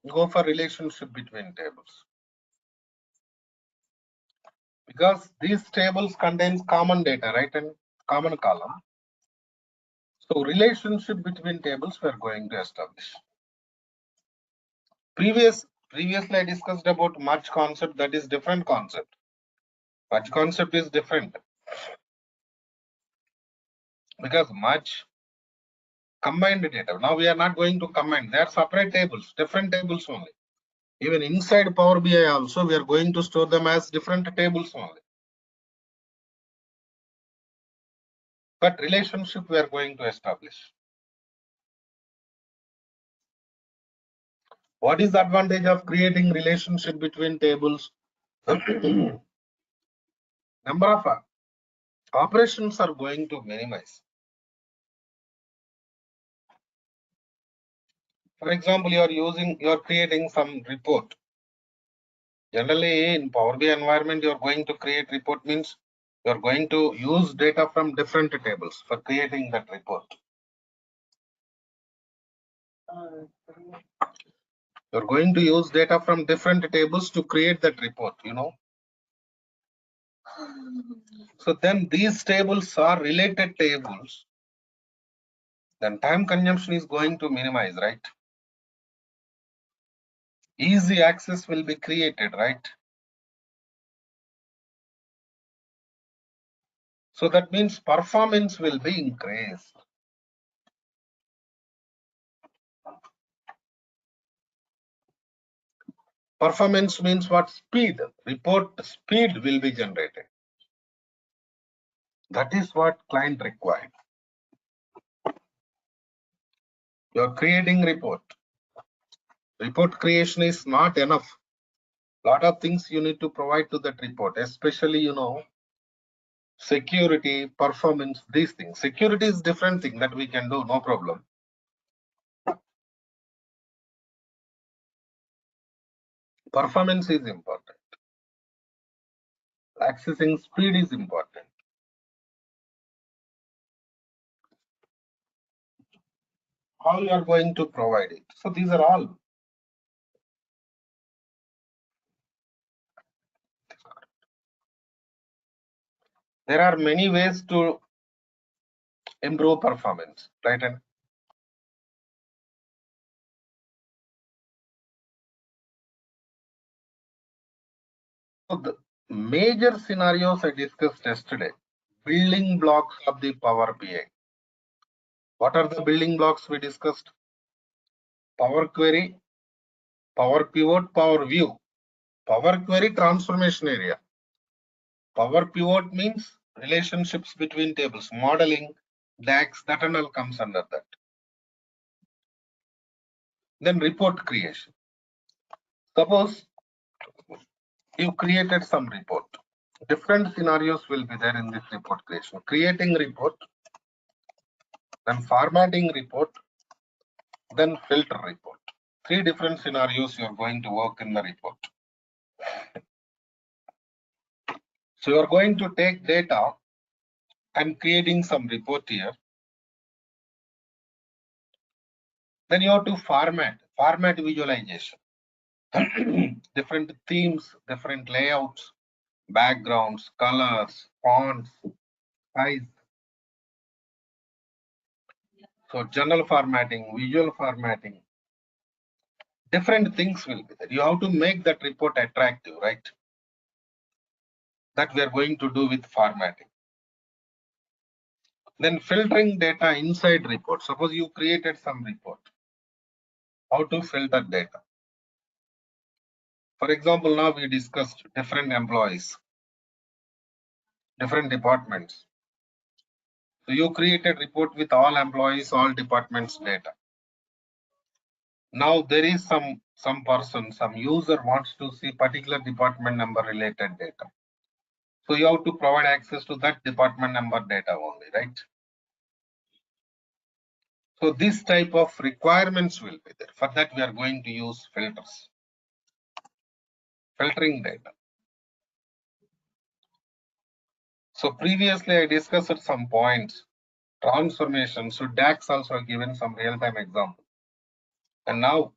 go for relationship between tables. Because these tables contains common data, right? And common column. So relationship between tables we are going to establish. Previously I discussed about merge concept, that is different concept. Merge concept is different. because merge combined data. Now we are not going to combine. They are separate tables, different tables only. Even inside Power BI also, we are going to store them as different tables only. But relationship we are going to establish. What is the advantage of creating relationship between tables? Number of operations are going to minimize. For example, you are creating some report. Generally, in Power BI environment, you are going to create report means you are going to use data from different tables for creating that report. You are going to use data from different tables to create that report, you know. So then these tables are related tables. Then time consumption is going to minimize, right? Easy access will be created, right? So that means performance will be increased. Performance means what? Speed. Report speed will be generated. That is what client required. You are creating report. Report creation is not enough. Lot of things you need to provide to that report, especially, you know, security, performance, these things. Security is different thing that we can do, no problem. Performance is important. Accessing speed is important. How you are going to provide it? So these are all. There are many ways to improve performance, right? And so the major scenarios I discussed yesterday, building blocks of the Power BI. What are the building blocks we discussed? Power query, Power pivot, Power view. Power query transformation area. Power pivot means relationships between tables, modeling, DAX, that and all comes under that. Then report creation. Suppose you created some report. Different scenarios will be there in this report creation. Creating report, then formatting report, then filter report. Three different scenarios you are going to work in the report. So you are going to take data and creating some report here. Then you have to format visualization. Different themes, different layouts, backgrounds, colors, fonts, size. So general formatting, visual formatting, different things will be there. You have to make that report attractive, right? That we are going to do with formatting. Then filtering data inside report. Suppose you created some report. How to filter data? For example, now we discussed different employees, different departments. So you created report with all employees, all departments data. Now there is some person, some user wants to see particular department number related data. So you have to provide access to that department number data only, right? So this type of requirements will be there. For that we are going to use filters, filtering data. So previously I discussed some points, transformation. So DAX also given some real-time example. And now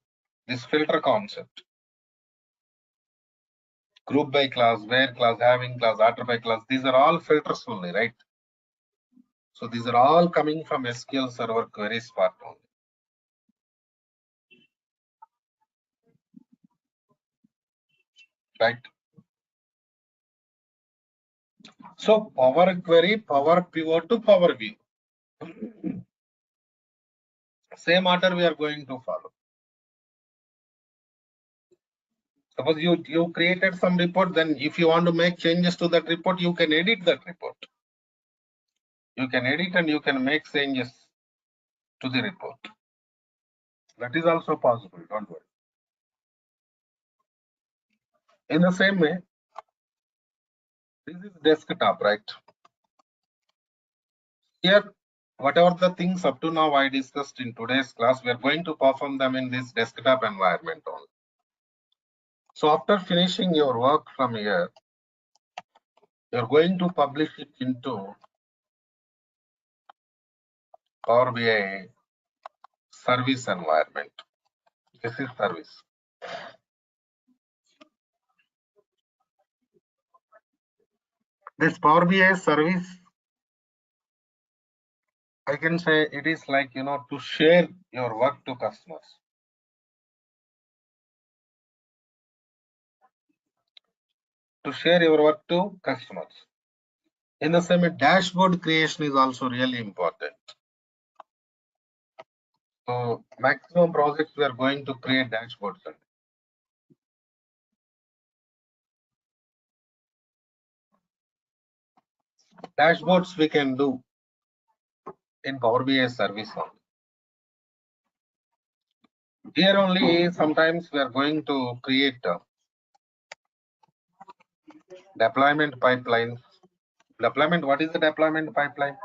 this filter concept, group by class, where class, having class, after by class, these are all filters only, right? So these are all coming from SQL Server queries part only. Right? So Power Query, Power Pivot to Power View. Same order we are going to follow. Suppose you created some report, then if you want to make changes to that report, you can edit that report. You can edit and you can make changes to the report. That is also possible, don't worry. In the same way, this is desktop, right? Here, whatever the things up to now I discussed in today's class, we are going to perform them in this desktop environment only. So after finishing your work from here, you're going to publish it into Power BI service environment. This is service. This Power BI service, I can say it is like, to share your work to customers. To share your work to customers. In the same way, dashboard creation is also really important. So maximum projects we are going to create dashboards. Dashboards we can do in Power BI service only. Here only sometimes we are going to create deployment pipelines. Deployment, what is the deployment pipeline?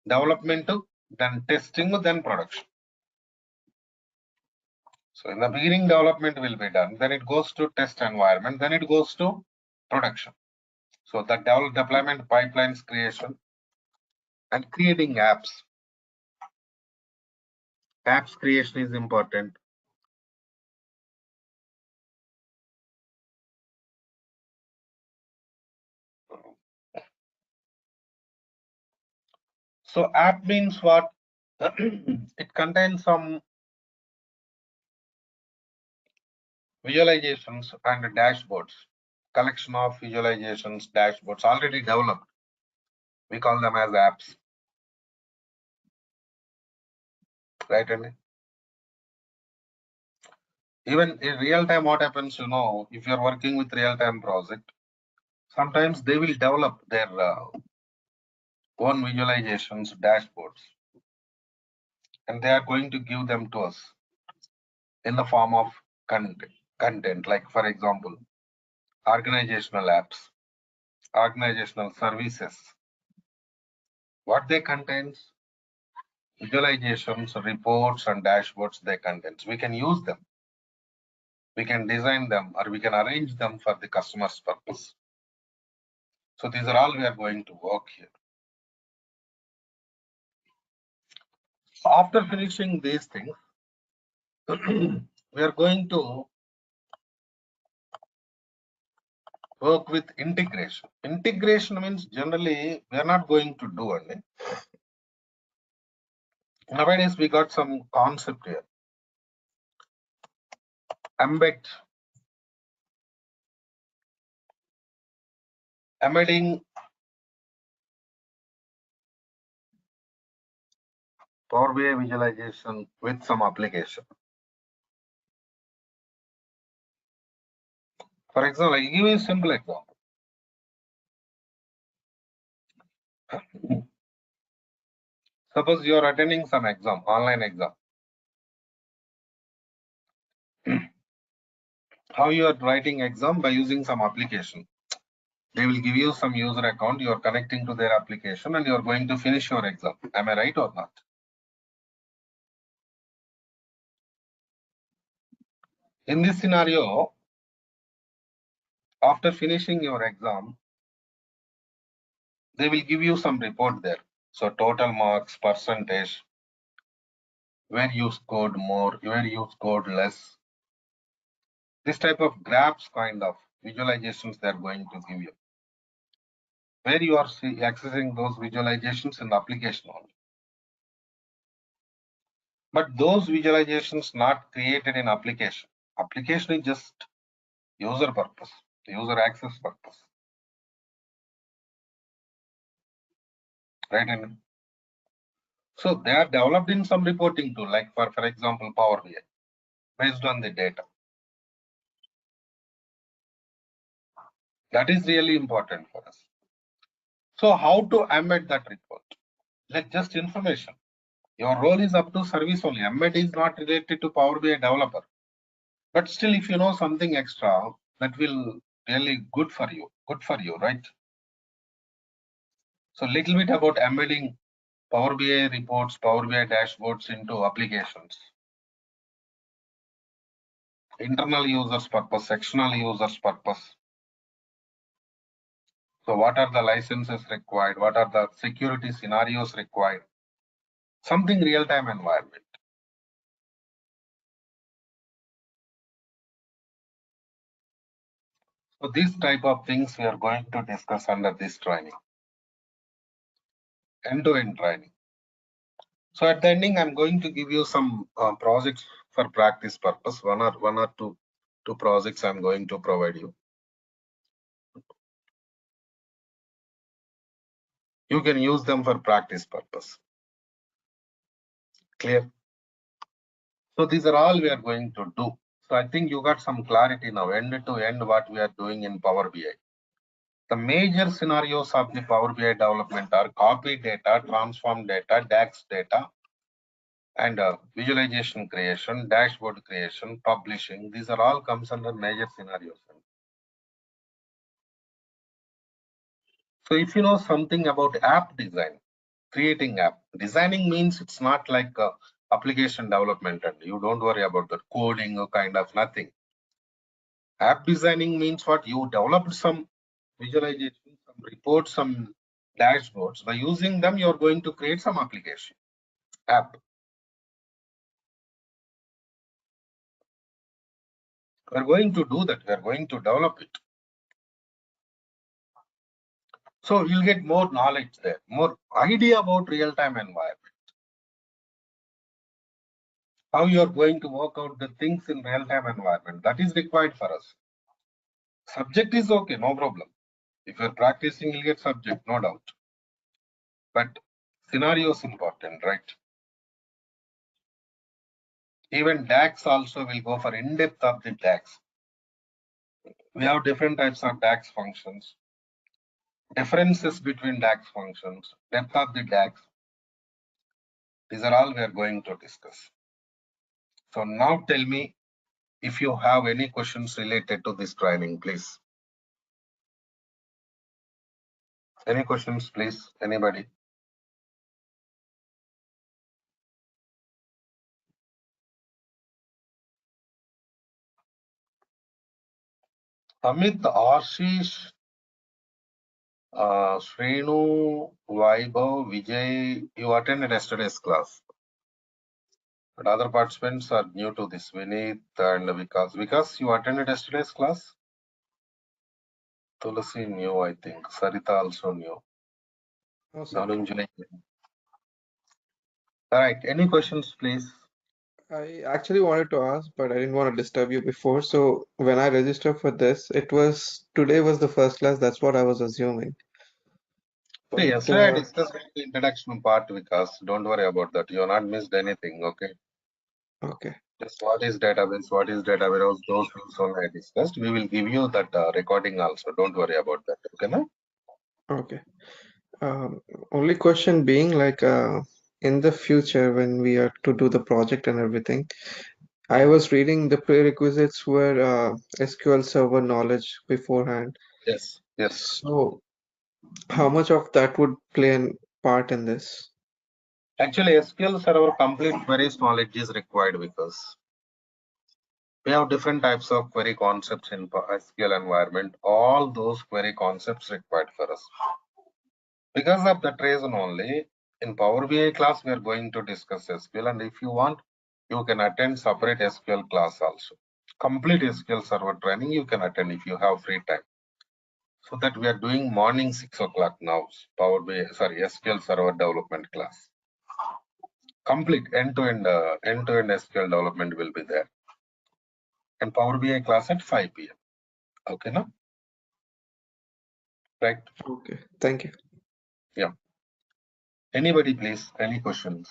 Development to, then testing, then production. So in the beginning, development will be done, then it goes to test environment, then it goes to production. So the deployment pipelines creation and creating apps. Apps creation is important. So app means what? It contains some visualizations and dashboards. Collection of visualizations, dashboards already developed. We call them as apps. Right? And even in real time, what happens, if you're working with real time project, sometimes they will develop their own visualizations, dashboards, and they are going to give them to us in the form of content, like for example, organizational apps, organizational services. What they contains, visualizations, reports, and dashboards they contains. We can use them. We can design them or we can arrange them for the customer's purpose. So these are all we are going to work here. After finishing these things, we are going to work with integration. Integration means generally we are not going to do anything. Nowadays we got some concept here. Embedding Power BI visualization with some application. For example, I give you a simple example. Suppose you are attending some exam, online exam. How you are writing exam? By using some application. They will give you some user account, you are connecting to their application and you are going to finish your exam. Am I right or not? In this scenario, after finishing your exam, they will give you some report there. So total marks, percentage, where you scored more, where you scored less. This type of graphs kind of visualizations they are going to give you. Where you are accessing those visualizations in the application only. But those visualizations not created in application. Application is just user purpose, user access purpose. Right? And So they are developed in some reporting tool, like for example, Power BI, based on the data. That is really important for us. So how to embed that report? Like just information. Your role is up to service only. Embed is not related to Power BI developer. But still, if you know something extra, that will really good for you, right? So little bit about embedding Power BI reports, Power BI dashboards into applications. Internal users purpose, sectional users purpose. So what are the licenses required? What are the security scenarios required? Something real-time environment. So these type of things we are going to discuss under this training, end-to-end training. So at the ending, I'm going to give you some projects for practice purpose. One or two projects I'm going to provide you. You can use them for practice purpose. Clear? So these are all we are going to do. So I think you got some clarity now, end to end, what we are doing in Power BI. The major scenarios of the Power BI development are copy data, transform data, DAX data, and visualization creation, dashboard creation, publishing. These are all comes under major scenarios. So if you know something about app design, creating app, designing means it's not like application development and you don't worry about the coding or kind of nothing. App designing means what? You developed some visualization, some reports, some dashboards. By using them, you're going to create some application, app. We're going to do that. We're going to develop it. So you'll get more knowledge there, more idea about real-time environment. How you're going to work out the things in real-time environment. That is required for us. Subject is okay, no problem. If you're practicing, you'll get subject, no doubt. But scenario is important, right? Even DAX also will go for in-depth of the DAX. We have different types of DAX functions, differences between DAX functions, depth of the DAX. These are all we are going to discuss. So now tell me if you have any questions related to this training, please. Any questions, please? Anybody? Amit, Ashish, Srinu, Vaibhav, Vijay, you attended yesterday's class. But other participants are new to this. Vineet and Vikas. Vikas, you attended yesterday's class? Tulasi new, I think. Sarita also new. No, sir. Dhananjay. All right. Any questions, please? I actually wanted to ask, but I didn't want to disturb you before. So when I registered for this, today was the first class. That's what I was assuming. See, But yesterday I discussed the introduction part, Vikas. Don't worry about that. You have not missed anything, okay? okay, Just what is database, what is data warehouse, those things only I discussed. We will give you that recording also. Don't worry about that, okay? No? okay. Um, Only question being like in the future when we are to do the project and everything, I was reading the prerequisites were SQL Server knowledge beforehand. Yes, yes. So how much of that would play a part in this? Actually, SQL Server complete queries knowledge is required because we have different types of query concepts in SQL environment. All those query concepts required for us. Because of that reason only, in Power BI class, we are going to discuss SQL. And if you want, you can attend separate SQL class also. Complete SQL Server training you can attend if you have free time. So that we are doing morning 6 o'clock now, SQL Server development class. Complete end-to-end SQL development will be there. And Power BI class at 5 p.m. Okay, no? Right? Okay, thank you. Yeah. Anybody, please? Any questions?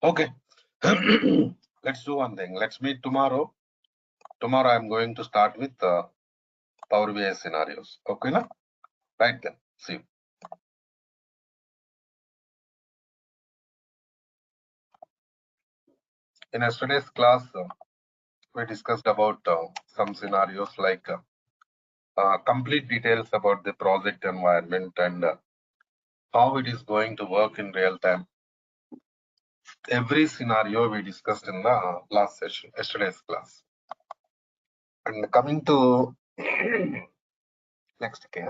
Okay. Let's do one thing. Let's meet tomorrow. Tomorrow I'm going to start with Power BI scenarios. Okay, na? Right then. See you. In yesterday's class, we discussed about some scenarios like complete details about the project environment and how it is going to work in real time. Every scenario we discussed in the last session, yesterday's class. And coming to next case,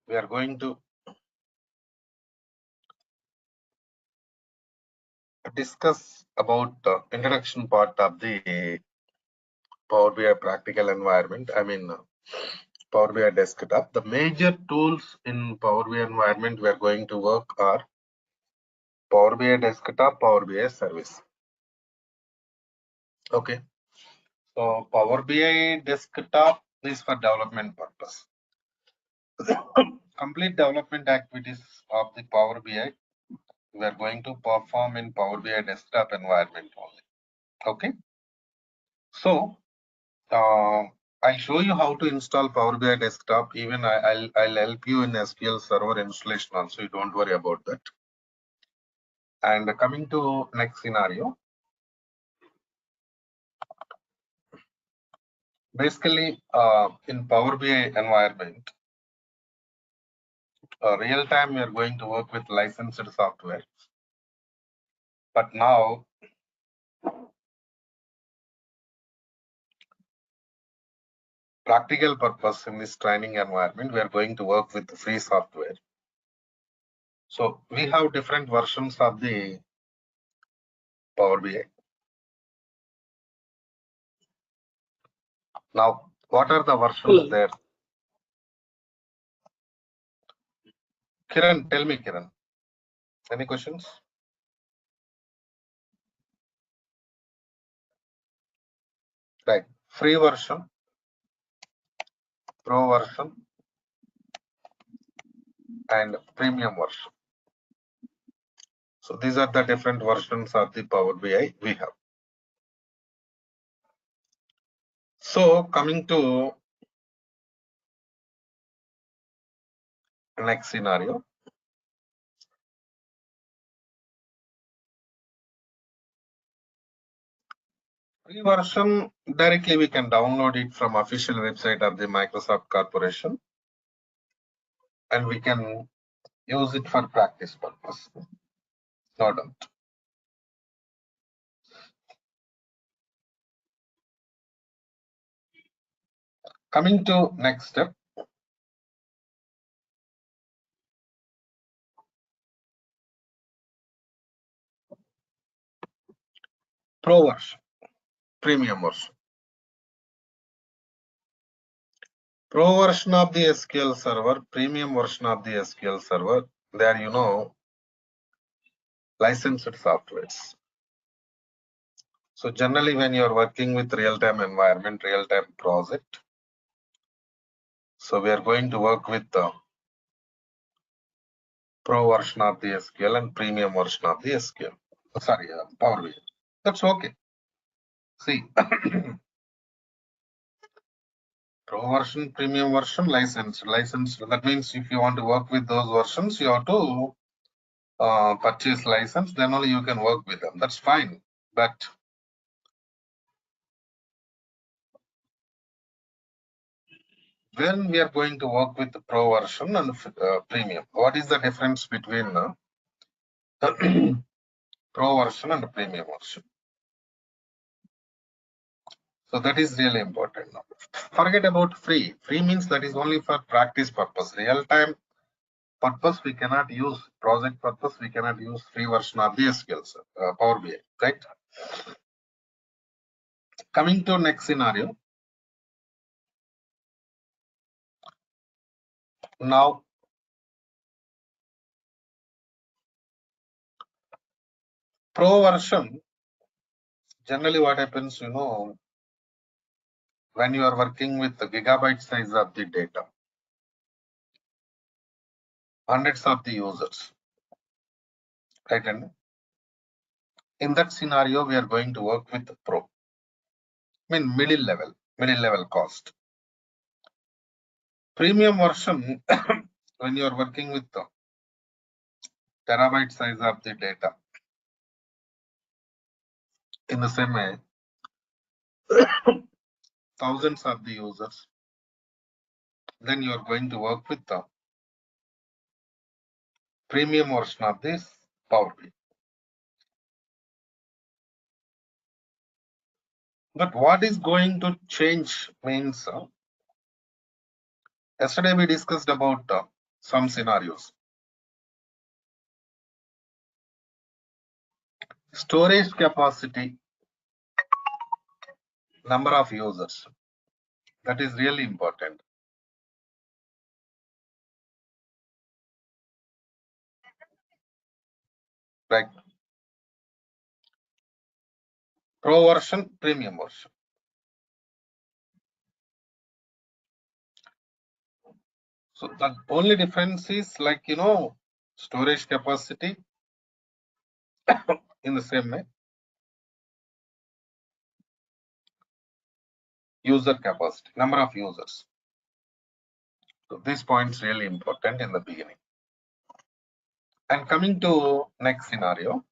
we are going to discuss about introduction part of the Power BI practical environment. I mean, Power BI desktop. The major tools in Power BI environment we are going to work are Power BI desktop, Power BI service. Okay. So Power BI desktop is for development purpose. Complete development activities of the Power BI we are going to perform in Power BI desktop environment only. Okay. So I'll show you how to install Power BI desktop. Even I'll help you in SQL Server installation also. You don't worry about that. And coming to next scenario, basically in Power BI environment, real time we are going to work with licensed software. But now practical purpose in this training environment, we are going to work with free software. So we have different versions of the Power BI. Now, what are the versions there? Kiran, tell me, Kiran. Any questions? Right. Free version, pro version, and premium version. So these are the different versions of the Power BI we have. So coming to next scenario. Free version, directly we can download it from official website of the Microsoft Corporation. And we can use it for practice purpose. No doubt. Coming to next step. Pro version, premium version. Pro version of the SQL Server, premium version of the SQL Server, they are, licensed softwares. So generally when you're working with real-time environment, real-time project, so we are going to work with the pro version of the SQL and premium version of the SQL. Sorry, Power BI. That's okay. See, pro version, premium version, licensed. That means if you want to work with those versions, you have to purchase license. Then only you can work with them. That's fine. But when we are going to work with the pro version and premium, what is the difference between pro version and premium version? So that is really important. Forget about free. Free means that is only for practice purpose. Real time purpose we cannot use. Project purpose we cannot use free version of the SQL Power BI, right? Coming to next scenario. Now, pro version, generally what happens, when you are working with the gigabyte size of the data, hundreds of the users, right? And in that scenario, we are going to work with the pro. I mean, middle level cost. Premium version, when you are working with the terabyte size of the data, in the same way, thousands of the users, then you are going to work with the premium version of this Power BI. But what is going to change means, yesterday we discussed about some scenarios. Storage capacity, number of users. That is really important. Right? Pro version, premium version. So the only difference is like, storage capacity in the same way. User capacity, number of users. So this point is really important in the beginning. And coming to next scenario.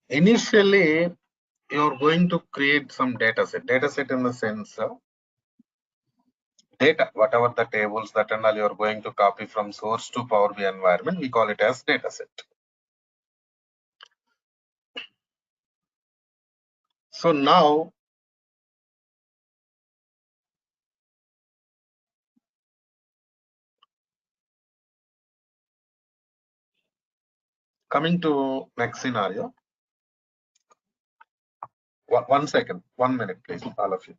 Initially, you're going to create some data set. Data set in the sense of data, whatever the tables that and all you're going to copy from source to Power BI environment, we call it as data set. So now, coming to next scenario. One second, 1 minute, please, all of you.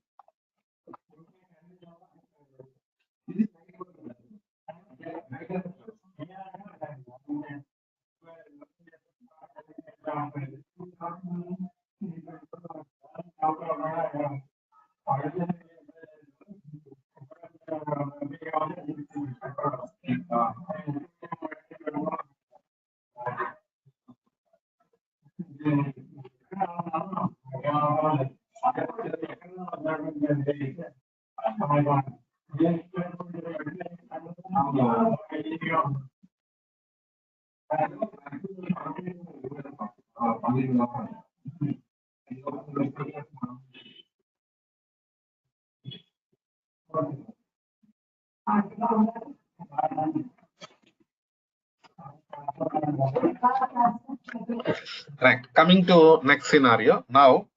Right. Coming to next scenario. Now,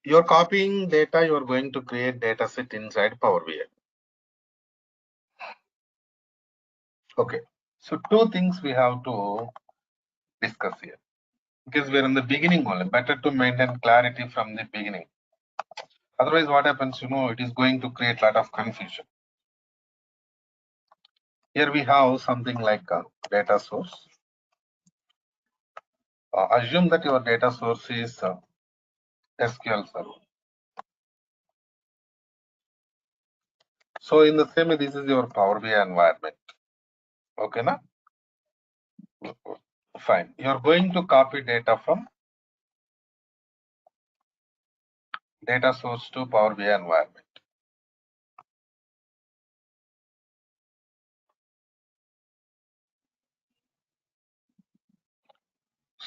you're copying data, you're going to create data set inside Power BI. Okay. So two things we have to discuss here. Because we're in the beginning only. Better to maintain clarity from the beginning. Otherwise, what happens, it is going to create a lot of confusion. Here we have something like a data source. Assume that your data source is SQL Server. So in the same way, this is your Power BI environment. Okay, na? Fine. You're going to copy data from data source to Power BI environment.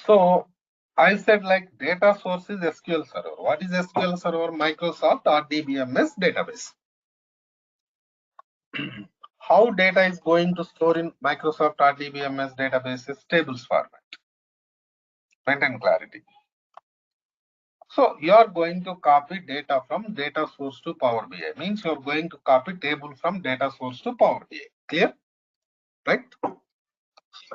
So I said like data source is SQL Server. What is SQL Server? Microsoft RDBMS database. How data is going to store in Microsoft RDBMS databases tables format. Maintain clarity. So you are going to copy data from data source to Power BI. Means you are going to copy table from data source to Power BI. Clear? Right?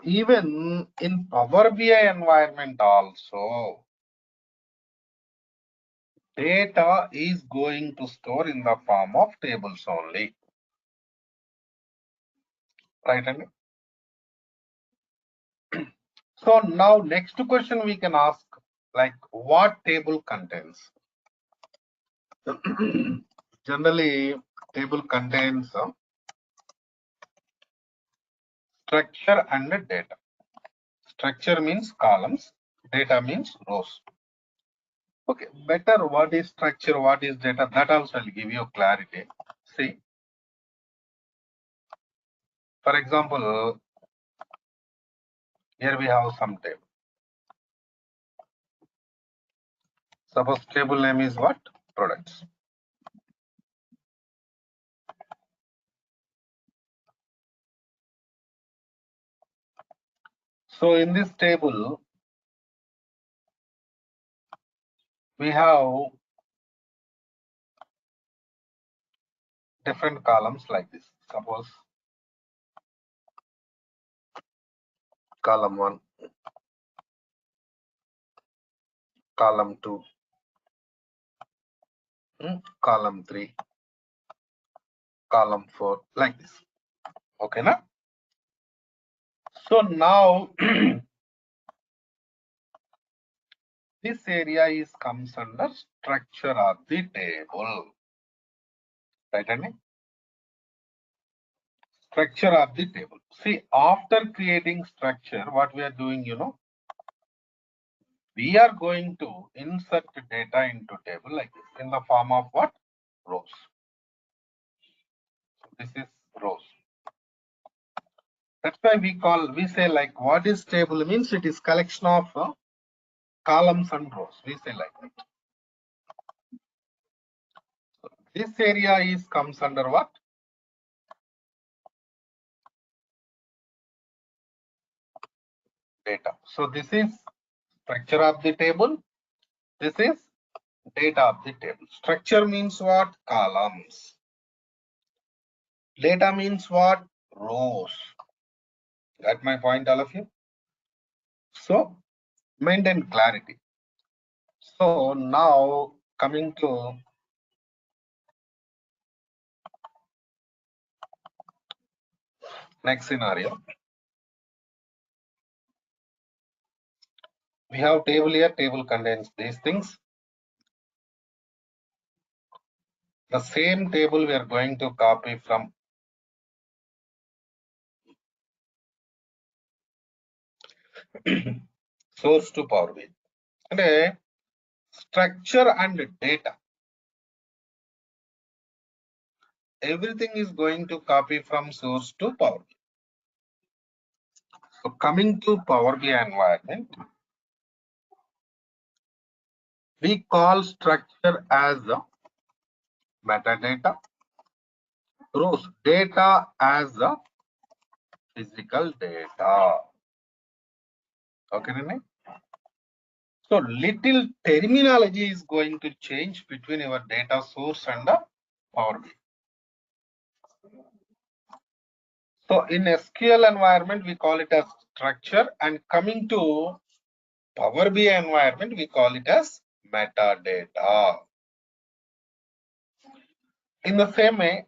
Even in Power BI environment also, data is going to store in the form of tables only. Right? And so now next question we can ask, like, what table contains? Generally, table contains structure and data. Structure means columns, data means rows. Okay, better what is structure, what is data, that also I'll give you clarity. See, for example, here we have some table. Suppose table name is what? Products. So in this table, we have different columns like this. Suppose column 1, column 2, column 3, column 4, like this. Okay, na? So now this area is comes under structure of the table. Right, Andy? Structure of the table. See, after creating structure, what we are doing, we are going to insert data into table like this in the form of what? Rows. So this is rows. That's why we say like what is table means it is collection of columns and rows. We say like that. So this area is comes under what? Data. So this is structure of the table. This is data of the table. Structure means what? Columns. Data means what? Rows. Got my point, all of you? So maintain clarity. So now coming to next scenario. We have table here. Table contains these things. The same table we are going to copy from source to Power BI. And structure and data. Everything is going to copy from source to Power BI. So coming to Power BI environment, we call structure as metadata, rows data as physical data. Okay, Nene? So little terminology is going to change between your data source and the Power BI. So in SQL environment, we call it as structure, and coming to Power BI environment, we call it as metadata. In the same way,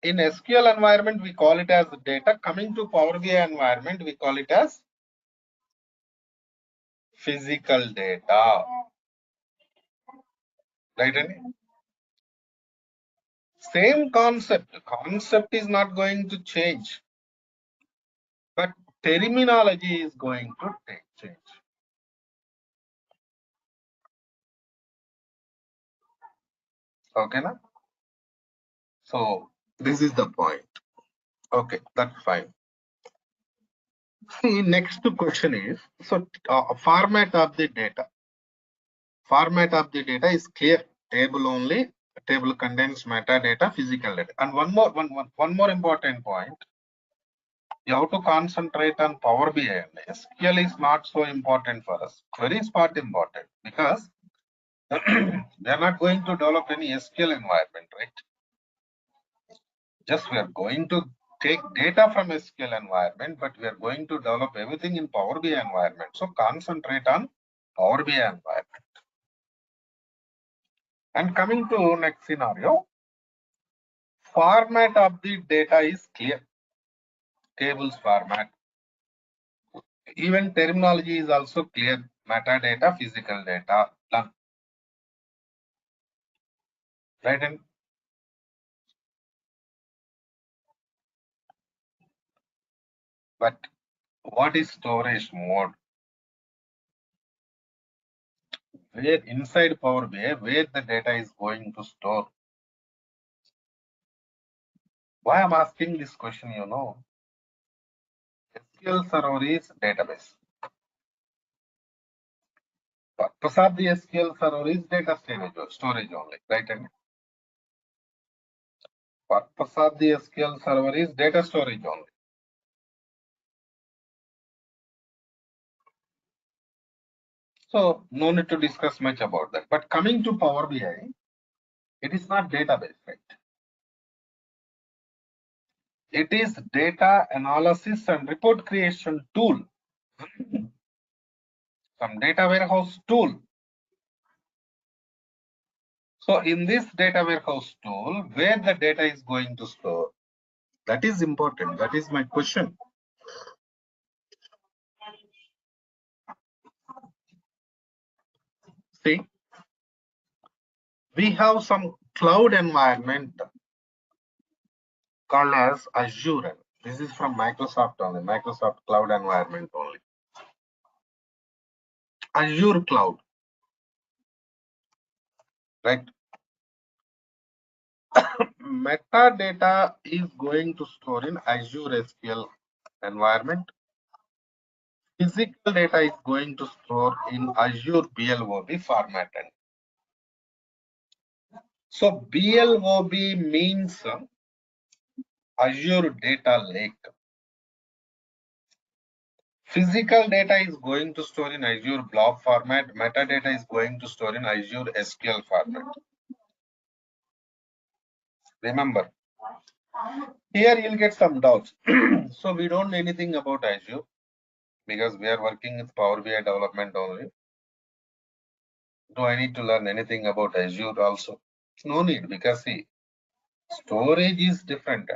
in SQL environment, we call it as data. Coming to Power BI environment, we call it as physical data. Right, Andy? Same concept. Concept is not going to change, but terminology is going to change. Okay, na? So this is the point. Okay, that's fine. See, next question is, so format of the data. Format of the data is clear. Table only. Table contains metadata, physical data. And one more important point. You have to concentrate on Power BI. SQL is not so important for us. Query is part important because They're not going to develop any SQL environment, right? Just we are going to take data from SQL environment, but we are going to develop everything in Power BI environment. So concentrate on Power BI environment. And coming to next scenario, format of the data is clear. Tables format. Even terminology is also clear. Metadata, physical data, done. Right? And but what is storage mode? Where inside Power BI, where the data is going to store? Why I'm asking this question, you know? SQL server is database. Purpose of the SQL server is data storage only, right? And purpose of the SQL server is data storage only. So no need to discuss much about that. But coming to Power BI, it is not database, right? It is data analysis and report creation tool. Some data warehouse tool. So in this data warehouse tool, where the data is going to store, that is important. That is my question. See, we have some cloud environment called as Azure. This is from Microsoft only, Microsoft cloud environment only. Azure cloud, right? Metadata is going to store in Azure SQL environment. Physical data is going to store in Azure BLOB format. So BLOB means Azure Data Lake. Physical data is going to store in Azure blob format. Metadata is going to store in Azure SQL format. Remember, here you'll get some doubts. So we don't know anything about Azure because we are working with Power BI development only. Do I need to learn anything about Azure also? No need, because see, storage is different.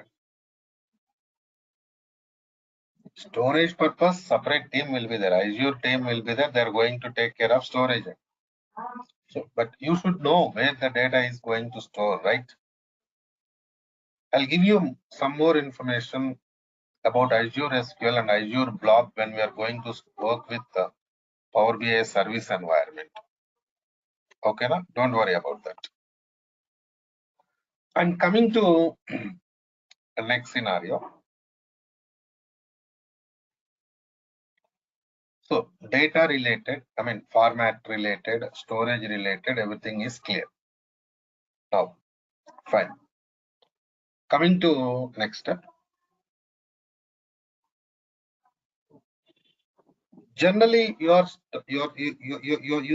Storage purpose, separate team will be there. Azure team will be there. They're going to take care of storage. So, but you should know where the data is going to store, right? I'll give you some more information about Azure SQL and Azure Blob when we are going to work with the Power BI service environment. Okay, na? Don't worry about that. And coming to the next scenario. So data related, I mean format related, storage related, everything is clear. Now, fine. Coming to next step. Generally, you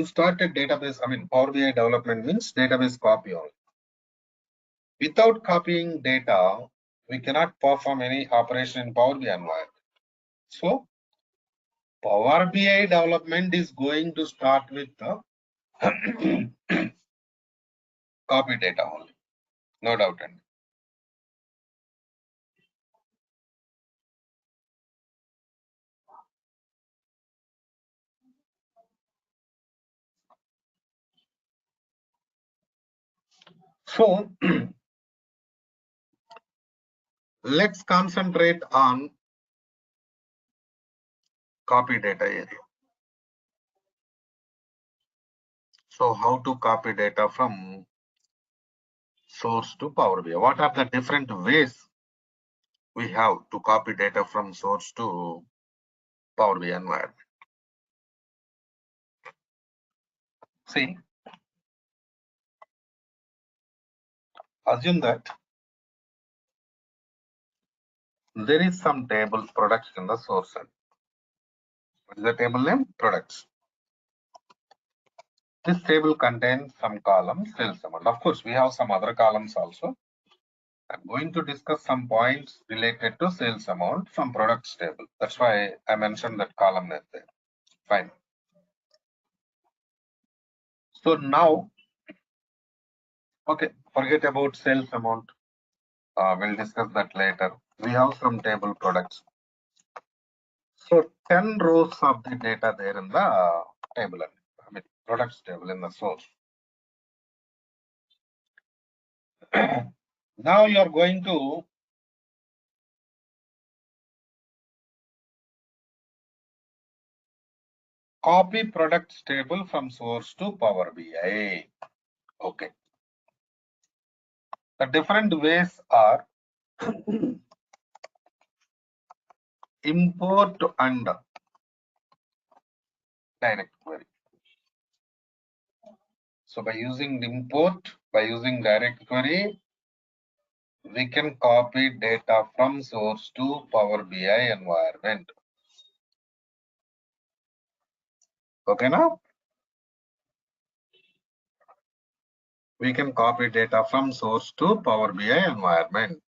started database. I mean, Power BI development means database copy only. Without copying data, we cannot perform any operation in Power BI environment. So, Power BI development is going to start with the copy data only, no doubt. So, let's concentrate on copy data area. So how to copy data from source to Power BI? What are the different ways we have to copy data from source to Power BI environment? See, assume that there is some table products in the source end. What is the table name? Products. This table contains some columns, sales amount. Of course, we have some other columns also. I'm going to discuss some points related to sales amount from products table. That's why I mentioned that column name there. Fine. So now, okay, forget about sales amount. We'll discuss that later. We have some table products. So 10 rows of the data there in the table, I mean products table in the source. Now you are going to copy products table from source to Power BI. Okay. The different ways are import and direct query. So by using import, by using direct query, we can copy data from source to Power BI environment. Okay, now we can copy data from source to Power BI environment.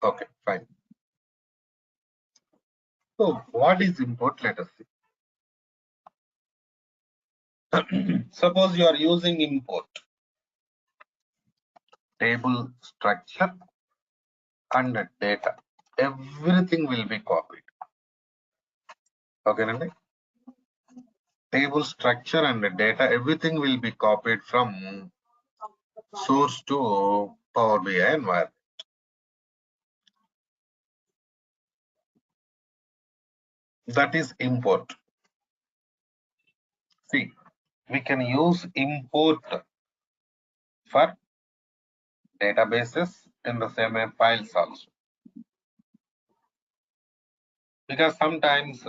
Okay, fine. So what is import? Let us see. Suppose you are using import, table structure and data. Everything will be copied. Okay, Nandi? Table structure and data, everything will be copied from source to Power BI environment. That is import. See, we can use import for databases in the same way files also. Because sometimes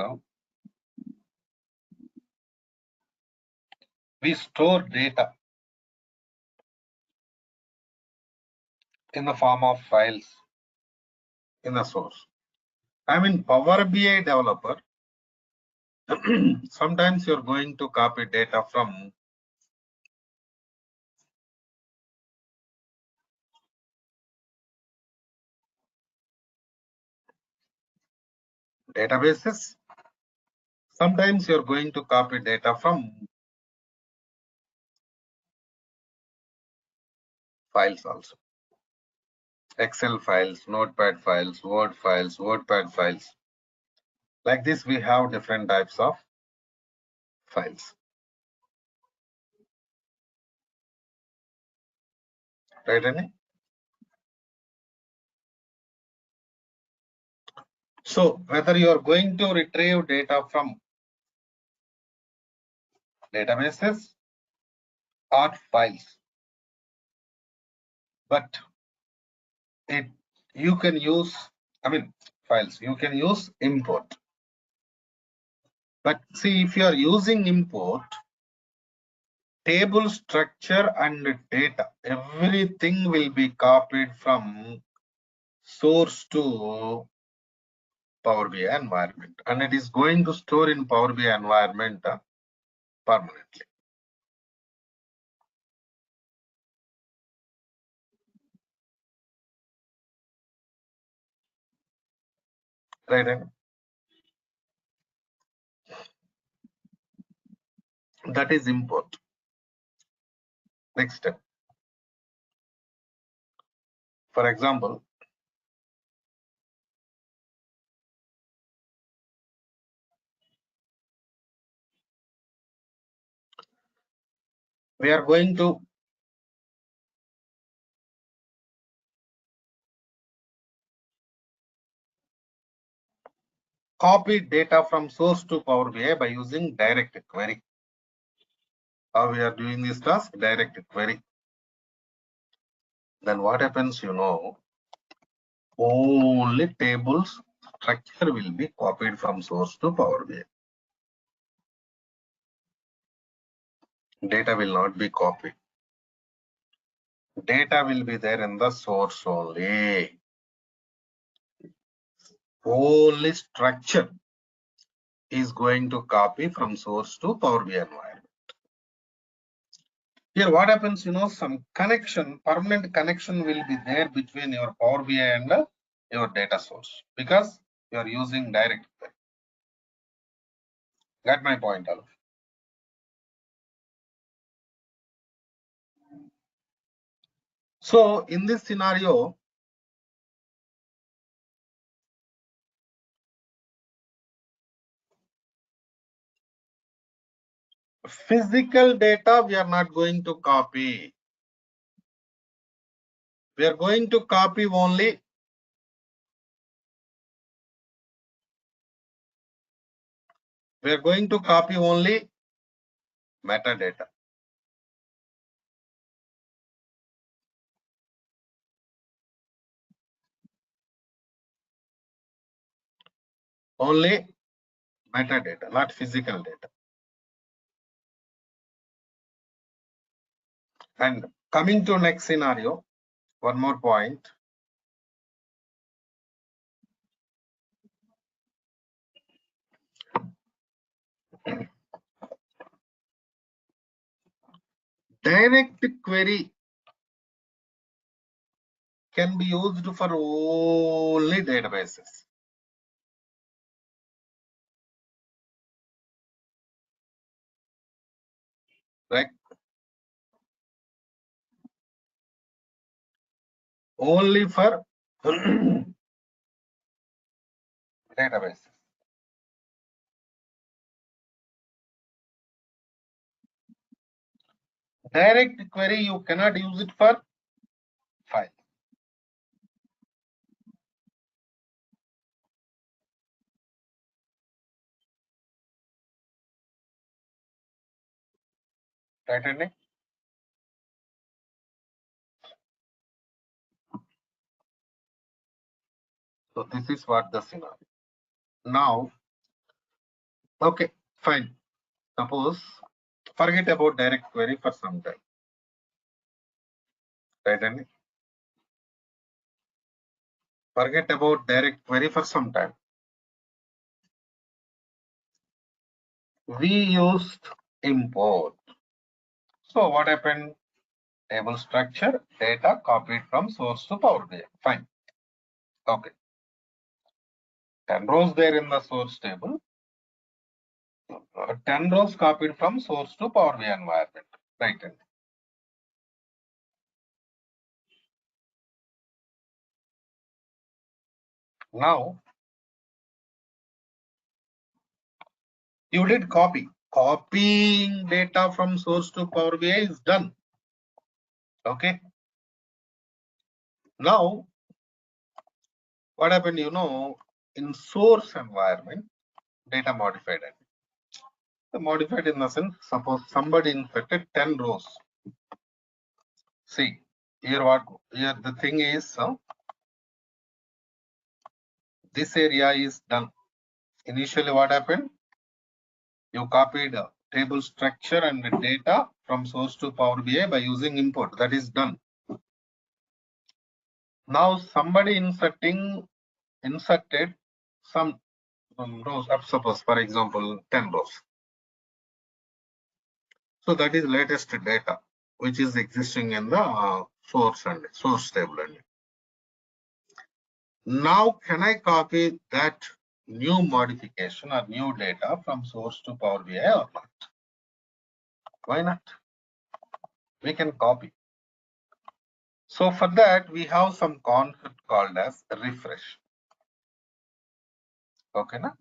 we store data in the form of files in the source. I mean, Power BI developer, sometimes you're going to copy data from databases. Sometimes you're going to copy data from files also. Excel files, Notepad files, Word files, WordPad files. Like this, we have different types of files. Right, Annie? So whether you are going to retrieve data from databases or files, but you can use, I mean, files, you can use import. But see, if you are using import, table structure and data, everything will be copied from source to Power BI environment, and it is going to store in Power BI environment permanently. Right? And that is import. Next step. For example, we are going to copy data from source to Power BI by using direct query. How we are doing this task? Direct query. Then what happens, you know, only tables structure will be copied from source to Power BI. Data will not be copied. Data will be there in the source only. Only structure is going to copy from source to Power BI environment. Here what happens, some connection, permanent connection will be there between your Power BI and your data source because you are using direct query. Got my point, Alf? So in this scenario, physical data we are not going to copy. We are going to copy only metadata. Only metadata, not physical data. And coming to next scenario, one more point. Direct query can be used for only databases. Right? Only for databases. Direct query, you cannot use it for file. Right, Andy? So this is what the scenario. Now, okay, fine. Suppose forget about direct query for some time. Right, Andy? Forget about direct query for some time. We used import. So what happened? Table structure, data copied from source to Power BI. Fine. Okay. 10 rows there in the source table. 10 rows copied from source to Power BI environment. Right. Now you did copy. Copying data from source to Power BI is done. Okay. Now what happened? In source environment, data modified. The modified in the sense, suppose somebody inserted 10 rows. See, here the thing is, this area is done. Initially what happened? You copied table structure and data from source to Power BI by using import. That is done. Now somebody inserted some rows, suppose for example 10 rows. So that is latest data which is existing in the source table. Now can I copy that new modification or new data from source to Power BI or not? Why not? We can copy. So for that we have some concept called as refresh. Okay, na?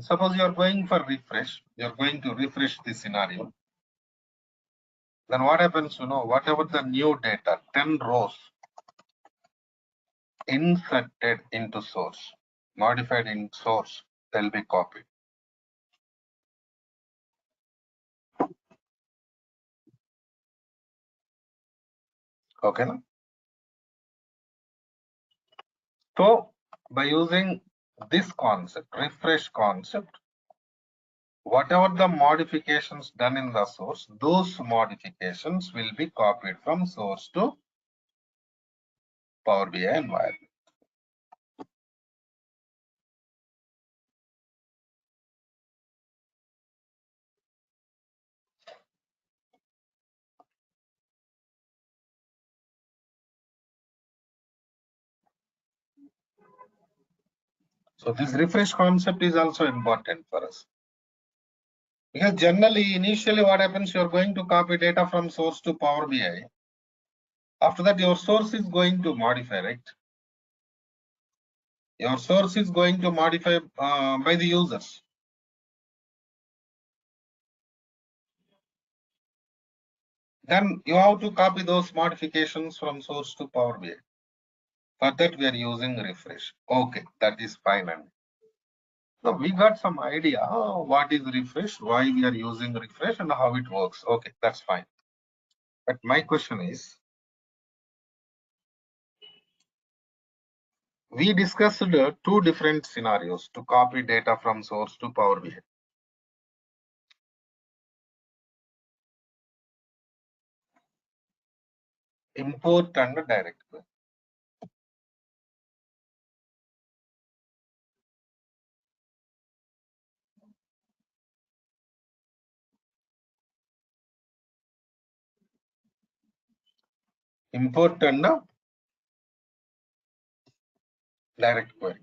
Suppose you are going for refresh, you are going to refresh this scenario. Then what happens, whatever the new data, 10 rows inserted into source, modified in source, they'll be copied. Okay, na? So by using this concept, refresh concept, whatever the modifications done in the source, those modifications will be copied from source to Power BI environment. So this refresh concept is also important for us. Because generally, initially what happens, you're going to copy data from source to Power BI. After that, your source is going to modify, right? Your source is going to modify by the users. Then you have to copy those modifications from source to Power BI. For that, we are using refresh. Okay, that is fine. And so we got some idea what is refresh, why we are using refresh, and how it works. Okay, that's fine. But my question is, we discussed two different scenarios to copy data from source to Power BI. Import and direct query. Import and direct query.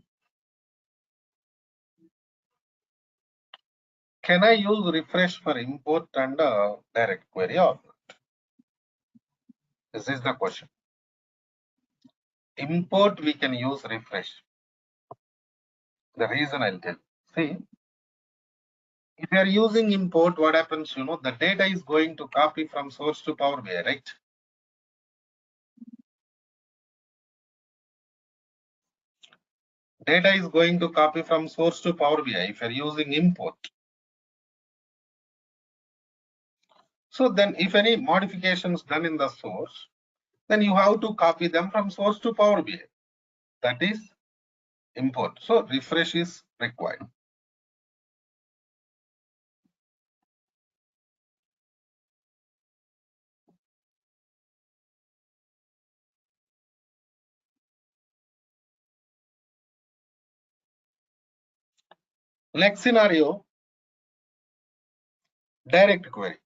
Can I use refresh for import and direct query or not? This is the question. Import, we can use refresh. The reason I'll tell. See, if you are using import, what happens, the data is going to copy from source to Power BI, right? Data is going to copy from source to Power BI if you're using import. So then if any modifications done in the source, then you have to copy them from source to Power BI. That is import. So refresh is required. Next scenario, direct query.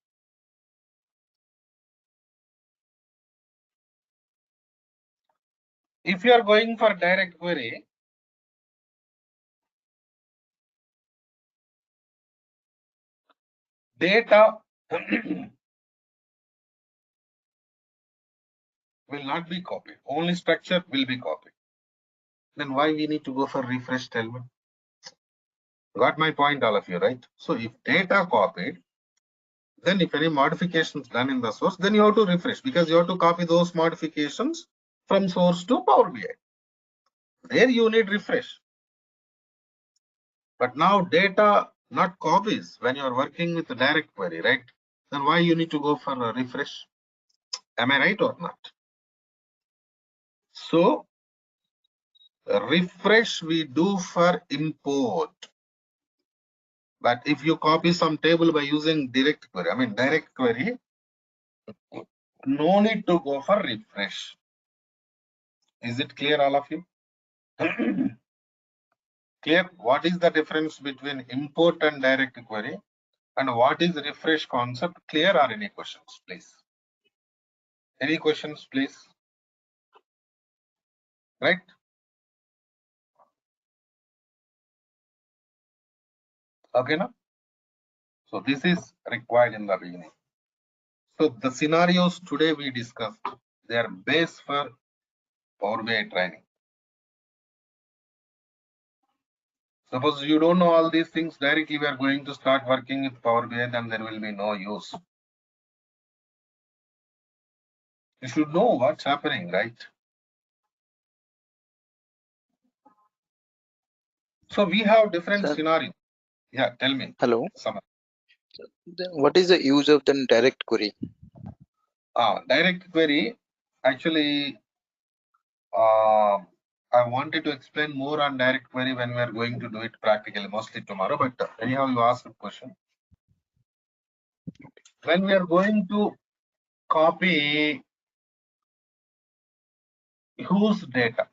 If you are going for direct query, data will not be copied. Only structure will be copied. Then why we need to go for refresh, tell me? Got my point, all of you, right? So if data copied, then if any modifications done in the source, then you have to refresh because you have to copy those modifications from source to Power BI. There you need refresh. But now data not copies when you are working with the direct query, right? Then why you need to go for a refresh? Am I right or not? So refresh we do for import. But if you copy some table by using direct query, no need to go for refresh. Is it clear, all of you? Clear? What is the difference between import and direct query? And what is refresh concept? Clear or any questions, please? Any questions, please? Right? Okay, now? So this is required in the beginning. So the scenarios today we discussed, they are base for Power BI training. Suppose you don't know all these things, directly we are going to start working with Power BI, then there will be no use. You should know what's happening, right? So we have different Sir, scenarios. Yeah, tell me. hello. Samar. What is the use of the direct query? Direct query, actually, I wanted to explain more on direct query when we are going to do it practically, mostly tomorrow. But anyhow, you asked a question. When we are going to copy whose data,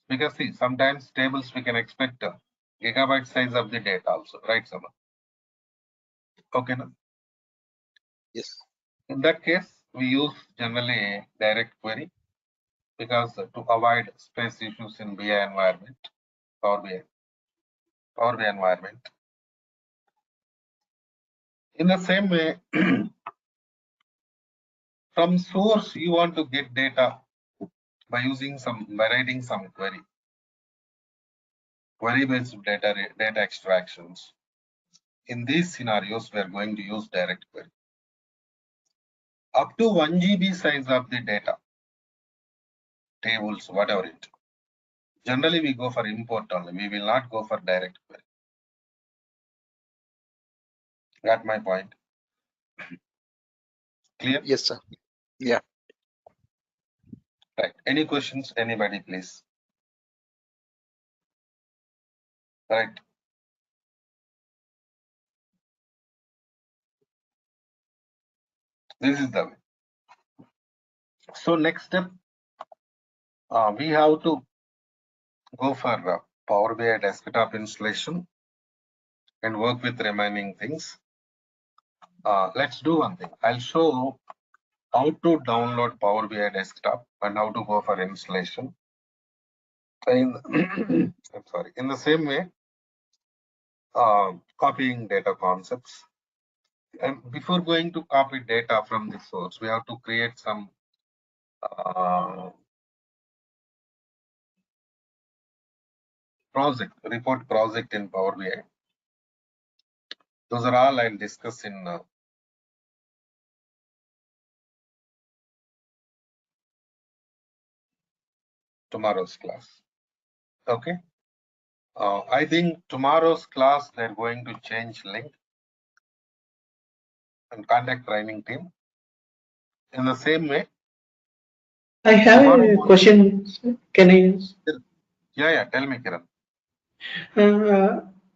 because see, sometimes tables we can expect gigabyte size of the data also, right, Samar? Okay, no? Yes. In that case, we use generally direct query because to avoid space issues in BI environment, Power BI. Power BI environment. In the same way, from source, you want to get data by writing some query-based data extractions. In these scenarios, we are going to use direct query. Up to 1 GB size of the data, tables, whatever it. Generally, we go for import only. We will not go for direct query. Got my point? Clear? Yes, sir. Yeah. Right. Any questions? Anybody, please. Right. This is the way. So next step, we have to go for Power BI desktop installation and work with remaining things. Let's do one thing. I'll show how to download Power BI desktop and how to go for installation. In, I'm sorry. In the same way, copying data concepts. And before going to copy data from the source, we have to create some report project in Power BI. Those are all I'll discuss in tomorrow's class. Okay. I think tomorrow's class, they're going to change link and contact training team. In the same way, I have tomorrow a morning, question. Can I use? yeah, tell me, Kiran.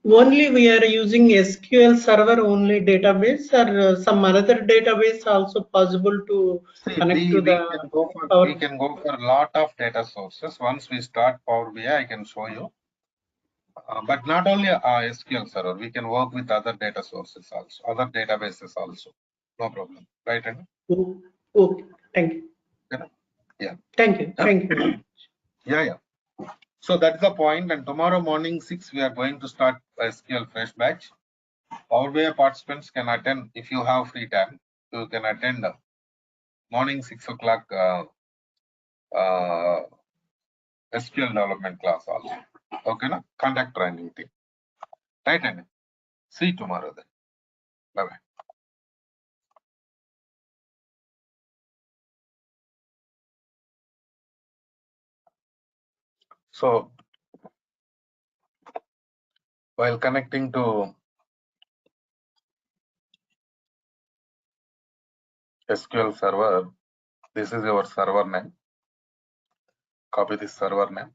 Only we are using SQL Server only database, or some other database also possible to See, connect to the we Power? can go for a lot of data sources. Once we start Power BI, I can show you. But not only SQL Server, we can work with other data sources also, other databases also. No problem, right? Anna? Oh, okay, thank you. Yeah. Thank you. Thank you. Yeah. So that's the point. And tomorrow morning 6, we are going to start SQL Fresh Batch. Power BI participants can attend if you have free time. You can attend morning 6 o'clock SQL development class also. Okay, na? Contact training team. Right, Anna? See you tomorrow then. Bye bye. So while connecting to SQL Server, this is your server name. Copy this server name.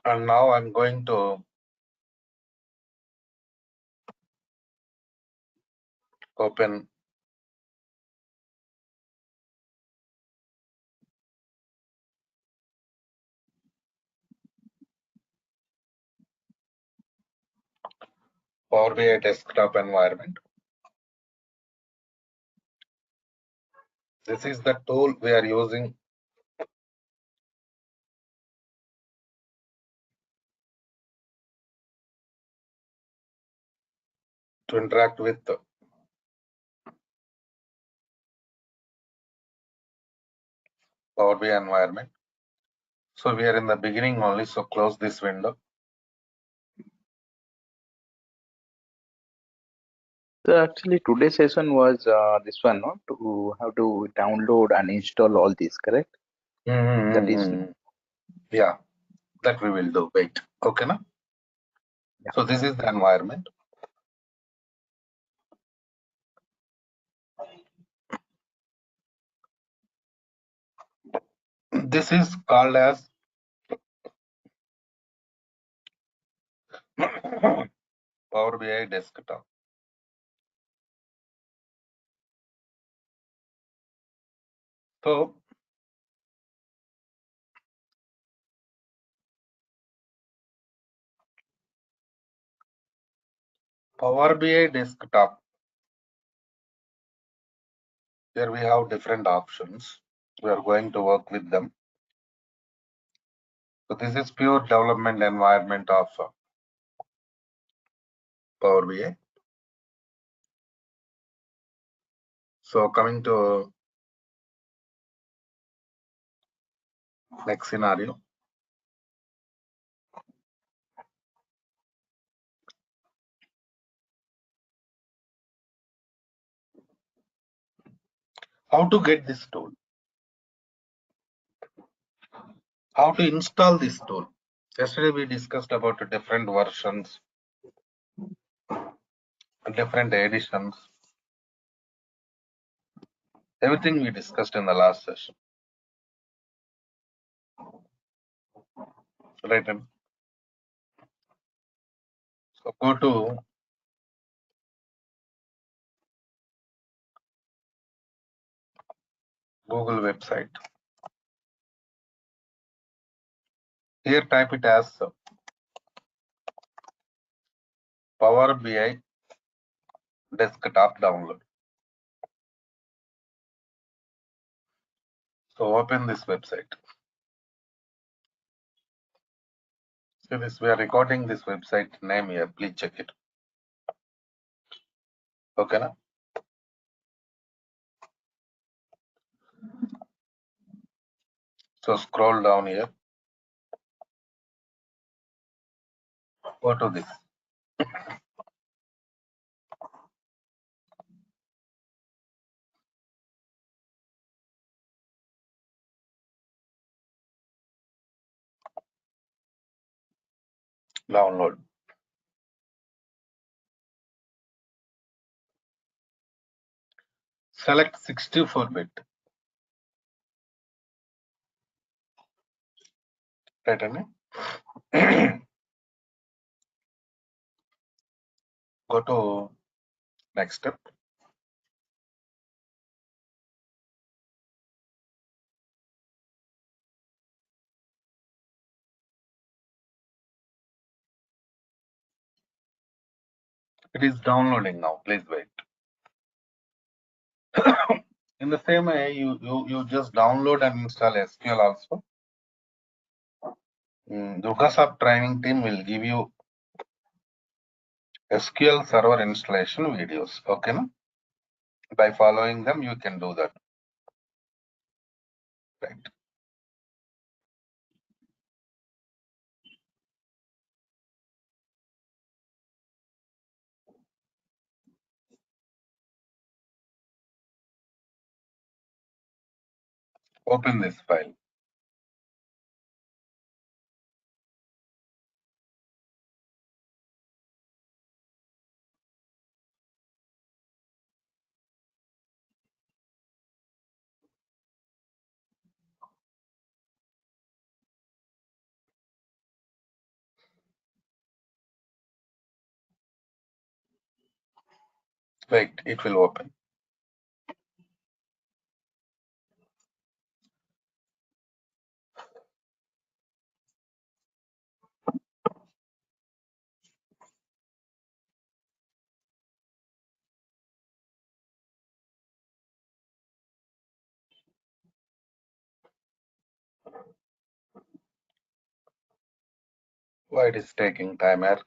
And now I'm going to open Power BI desktop environment. This is the tool we are using to interact with the Power BI environment. So we are in the beginning only, so close this window. So actually, today's session was this one, no? To how to download and install all this, correct? That is, Yeah, that we will do. Wait, okay, na? Yeah. So this is the environment. This is called as Power BI desktop. So Power BI desktop. Here we have different options. We are going to work with them. So this is pure development environment of Power BI. So coming to next scenario. How to get this tool? How to install this tool? Yesterday we discussed about different versions, different editions. Everything we discussed in the last session. Right. So go to Google website. Here type it as Power BI desktop download. So open this website. So this we are recording this website name here. Please check it. Okay, na? So scroll down here. Go to this. Download. Select 64-bit. Right, Annie? Go to next step. It is downloading now. Please wait. In the same way, you just download and install SQL also. Durga Sub training team will give you SQL Server installation videos. Okay, na? By following them, you can do that. Right. Open this file. Wait, it will open. Why it is taking time here?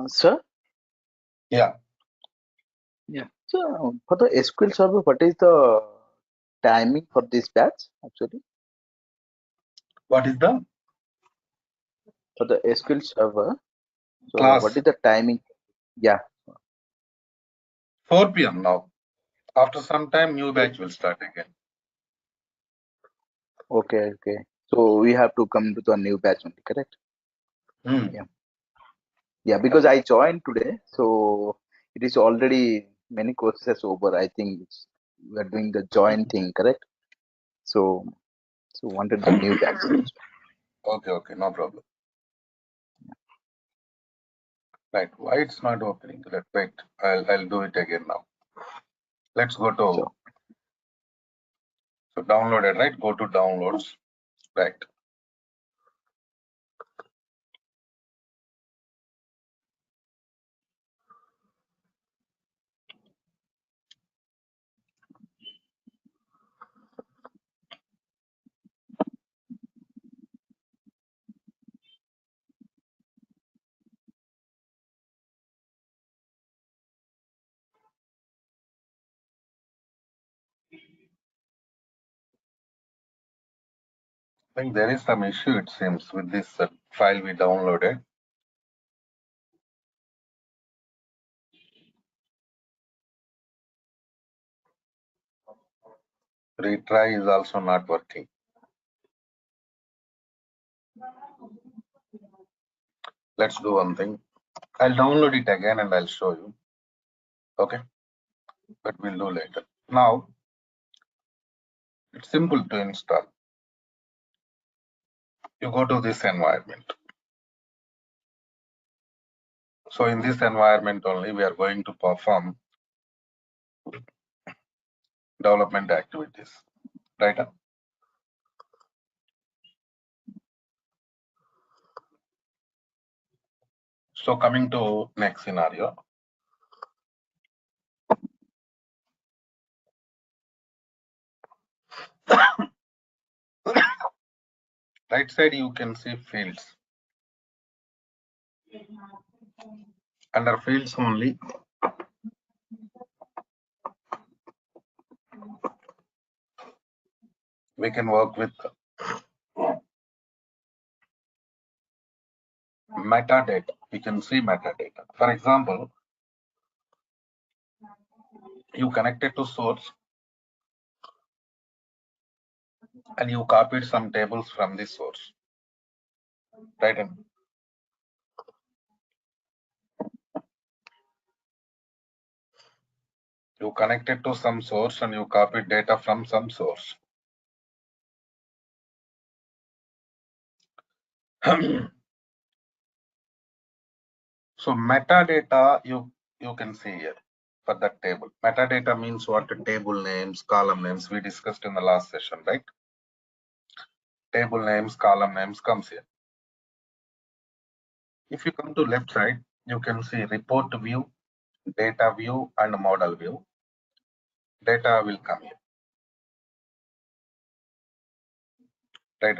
Sir? Yeah. Yeah. So for the SQL Server, what is the timing for this batch actually? What is the For the SQL Server, so what class? is the timing? Yeah. 4 p.m. now. After some time, new batch will start again. Okay. Okay. So we have to come to the new batch only, correct? Hmm. Yeah. Yeah. Because I joined today, so it is already many courses over. I think we are doing the join thing, correct? So wanted to mute that. Okay, no problem. Right, why it's not opening? Wait, I'll do it again now. Let's go to Sure. so downloaded, right? Go to downloads, right? I think there is some issue, it seems, with this file we downloaded. Retry is also not working. Let's do one thing. I'll download it again and I'll show you. Okay, but we'll do later. Now, it's simple to install. You go to this environment. So in this environment only, we are going to perform development activities, right? So coming to next scenario. Right side, you can see fields. Under fields only, we can work with metadata. We can see metadata. For example, you connected to source and you copied some tables from this source, right? And you connected to some source and you copied data from some source. So metadata you can see here for that table. Metadata means what? Table names, column names we discussed in the last session, right? Table names, column names comes here. If you come to left side, you can see report view, data view, and model view. Data will come here, right?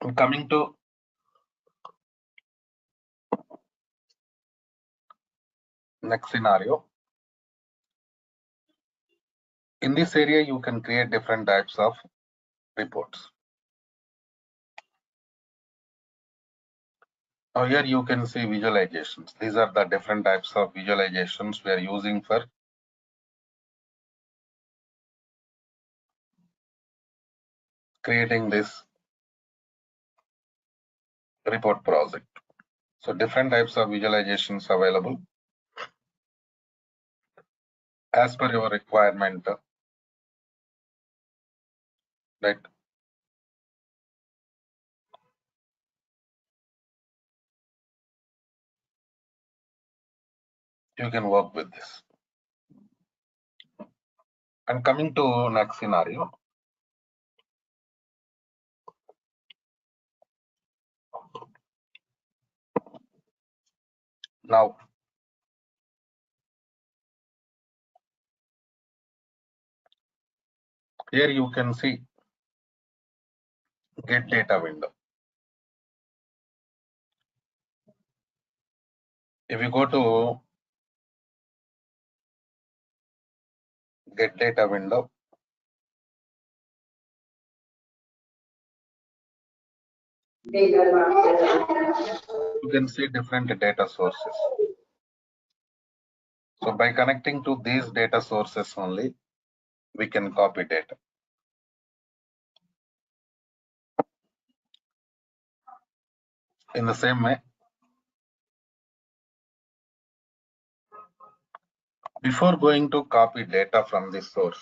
And coming to next scenario. In this area, you can create different types of reports. Now here you can see visualizations. These are the different types of visualizations we are using for creating this report project. So different types of visualizations available as per your requirement, right? You can work with this. And coming to next scenario. Now, here you can see get data window. If you go to get data window, you can see different data sources. So by connecting to these data sources only, we can copy data. In the same way, before going to copy data from this source,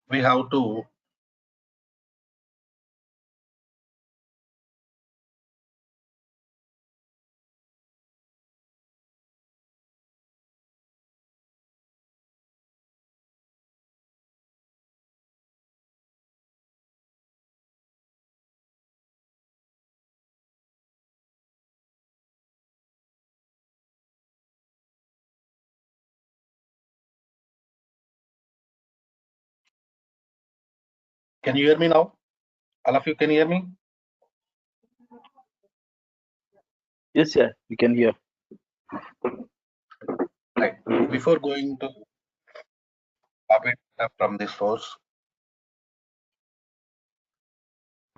we have to can you hear me now? All of you can hear me? Yes, yeah, you can hear. Right. Before going to copy data from the source,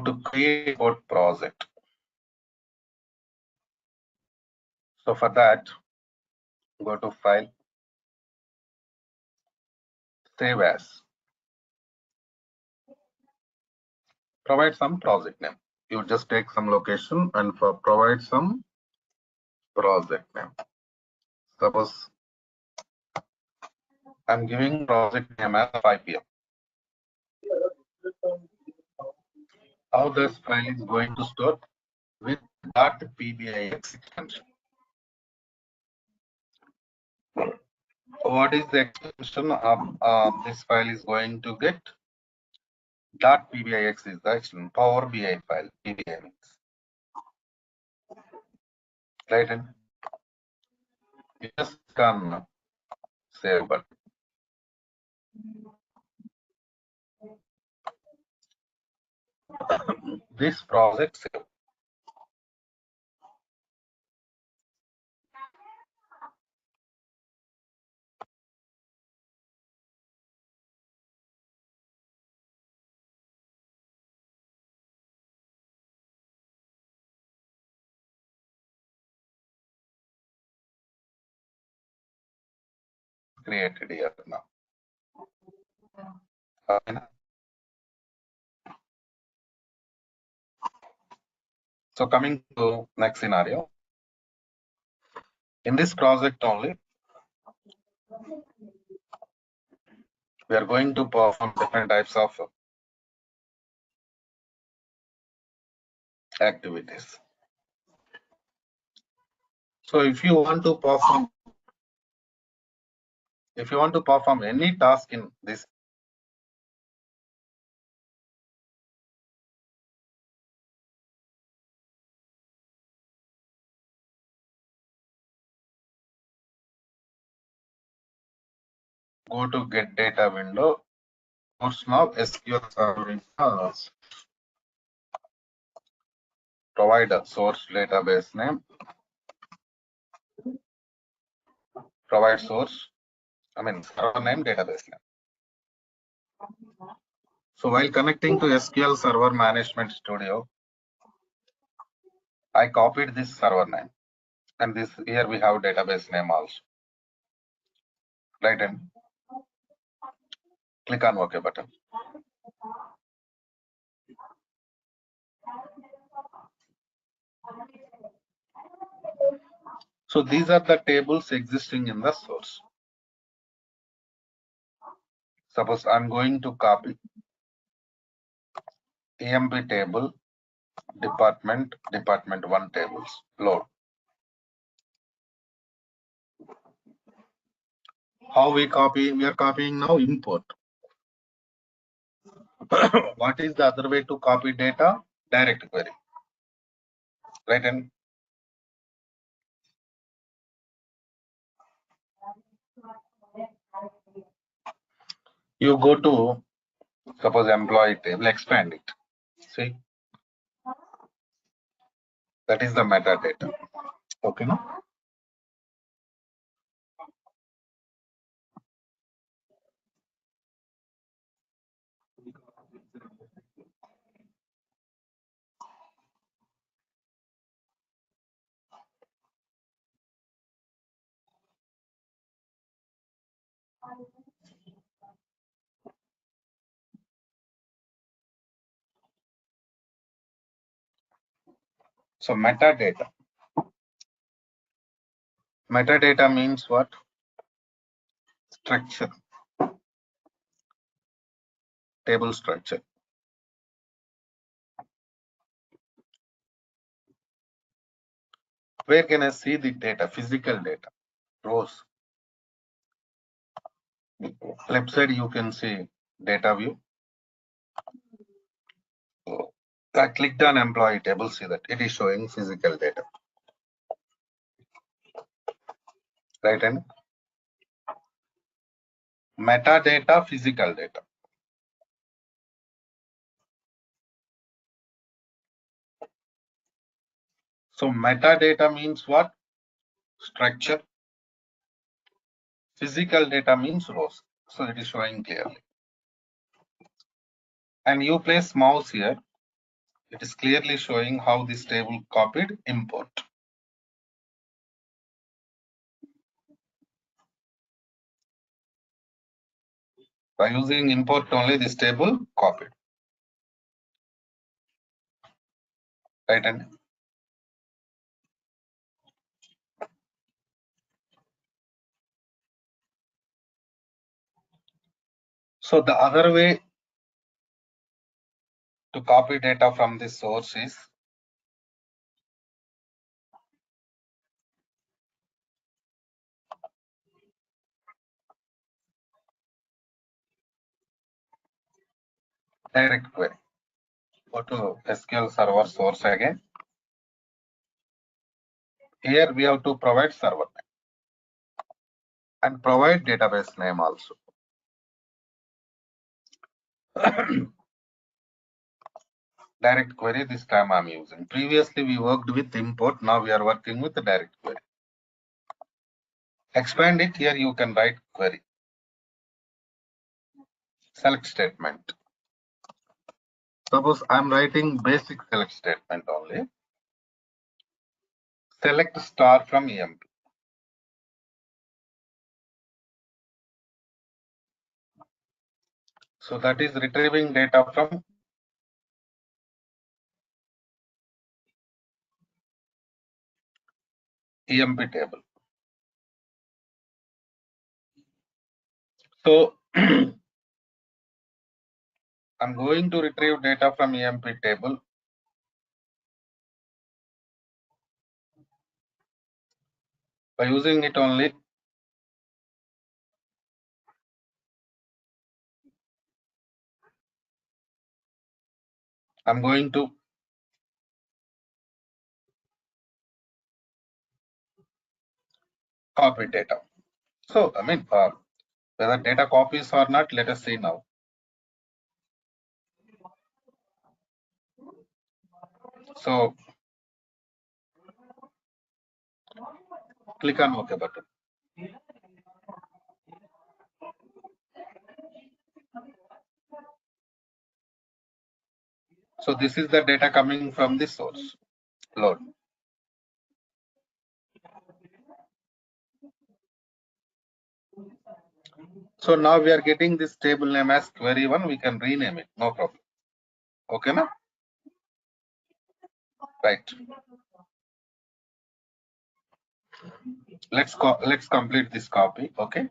to create a project. So for that, go to File, Save As, provide some project name. You just take some location and provide some project name. Suppose I'm giving project name as 5 p.m. How this file is going to store with .pbix extension. What is the extension of this file is going to get? .pbix is the extension, Power BI file, PBI means. Right, and you just can save button. This project save. Created here now. Okay. So coming to next scenario. In this project only, we are going to perform different types of activities. So if you want to perform any task in this, go to get data window, source now SQL Server, provide a source database name, provide source, server name, database name. So while connecting to SQL Server Management Studio, I copied this server name, and this here we have database name also. Right, and click on OK button. So these are the tables existing in the source. Suppose I'm going to copy EMP table, department 1 tables, load. How we copy? We are copying now import. What is the other way to copy data? Direct query. Right, and you go to, suppose employee table, expand it. See, that is the metadata. Okay, no? So metadata. Metadata means what? Structure. Table structure. Where can I see the data? Physical data. Rows. Left side you can see data view. So I clicked on employee table, see that it is showing physical data. Right hand. Metadata, physical data. So metadata means what? Structure. Physical data means rows. So it is showing clearly. And you place mouse here. It is clearly showing how this table copied import. By using import only, this table copied. Right hand. So the other way to copy data from this source is direct query. Go to SQL Server source again. Here we have to provide server name and provide database name also. Direct query this time I'm using. Previously we worked with import. Now we are working with the direct query. Expand it. Here you can write query. Select statement. Suppose I'm writing basic select statement only. Select star from EMP. So that is retrieving data from EMP table. So I'm going to retrieve data from EMP table. By using it only, I'm going to copy data. So I mean, whether data copies or not, let us see now. So click on OK button. So this is the data coming from the source. Load. So now we are getting this table name as query 1. We can rename it. No problem. Okay, na? Right. Let's complete this copy. Okay.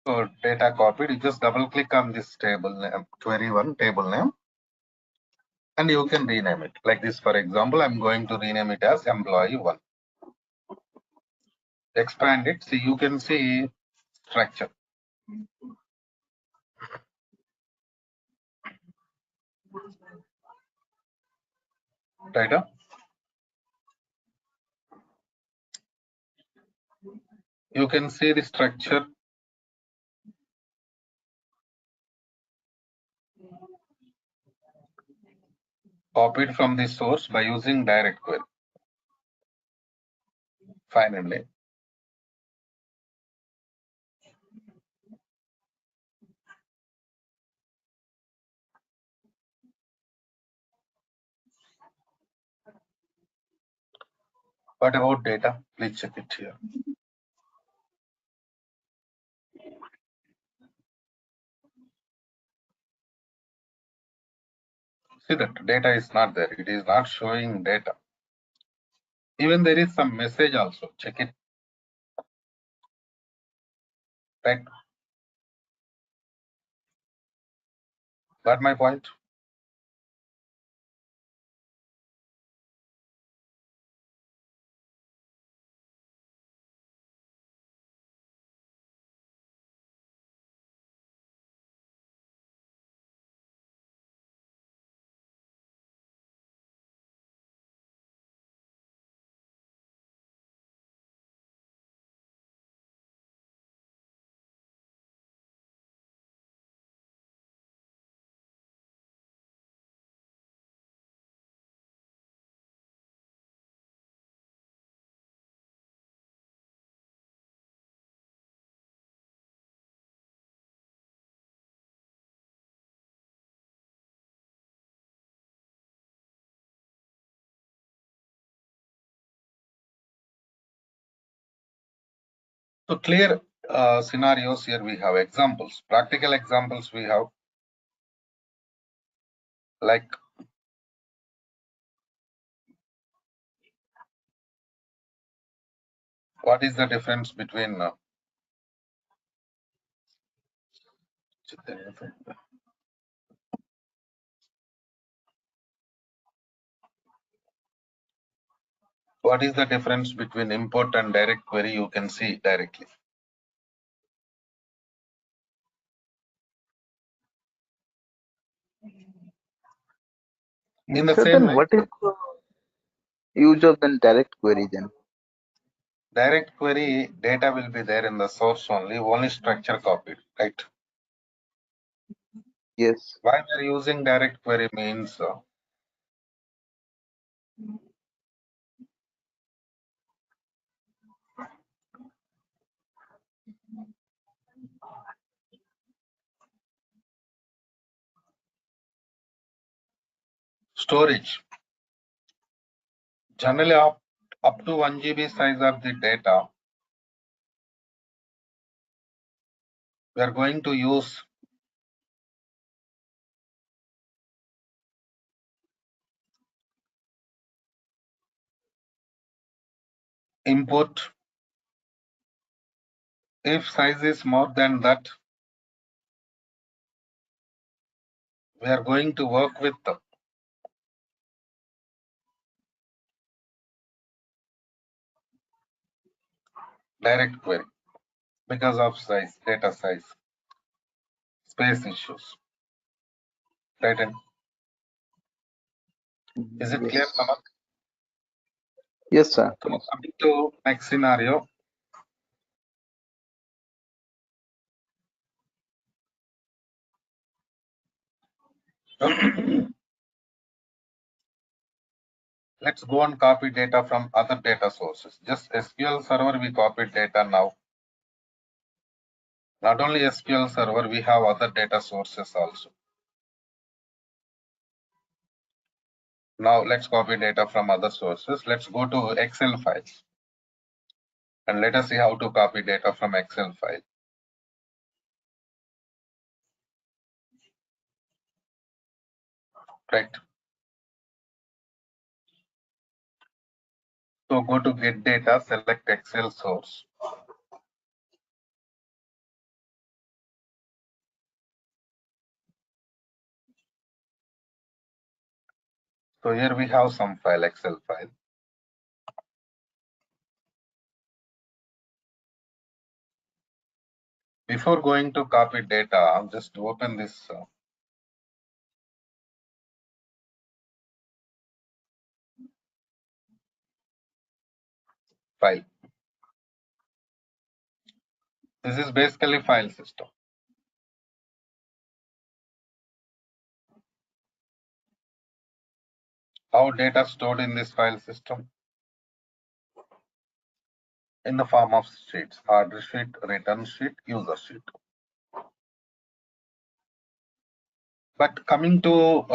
So data copied. You just double click on this table name, query 1 table name, and you can rename it like this. For example, I'm going to rename it as employee 1. Expand it. See, you can see structure. Right? You can see the structure copied from the source by using direct query. Finally, What about data? Please check it here. See that data is not there. It is not showing data. Even there is some message also. Check it. Right. Got my point? So clear scenarios here we have examples, practical examples we have, like what is the difference between what is the difference between import and direct query? You can see directly. In the So same then way, what is the use of the direct query then? direct query data will be there in the source only structure copied, right? Yes. Why we are using direct query means storage. Generally up to 1 GB size of the data, we are going to use import. If size is more than that, we are going to work with the direct query because of size, data size, space issues. Right? And is it clear, Yes. Samarth? Yes, sir. So Yes. coming to next scenario. Let's go and copy data from other data sources. Just SQL Server, we copied data now. Not only SQL Server, we have other data sources also. Now let's copy data from other sources. Let's go to Excel files. And let us see how to copy data from Excel file. Right. So go to get data, select Excel source. So here we have some file, Excel file. Before going to copy data, I'll just open this file. This is basically file system. How data stored in this file system? In the form of sheets, order sheet, return sheet, user sheet. But coming to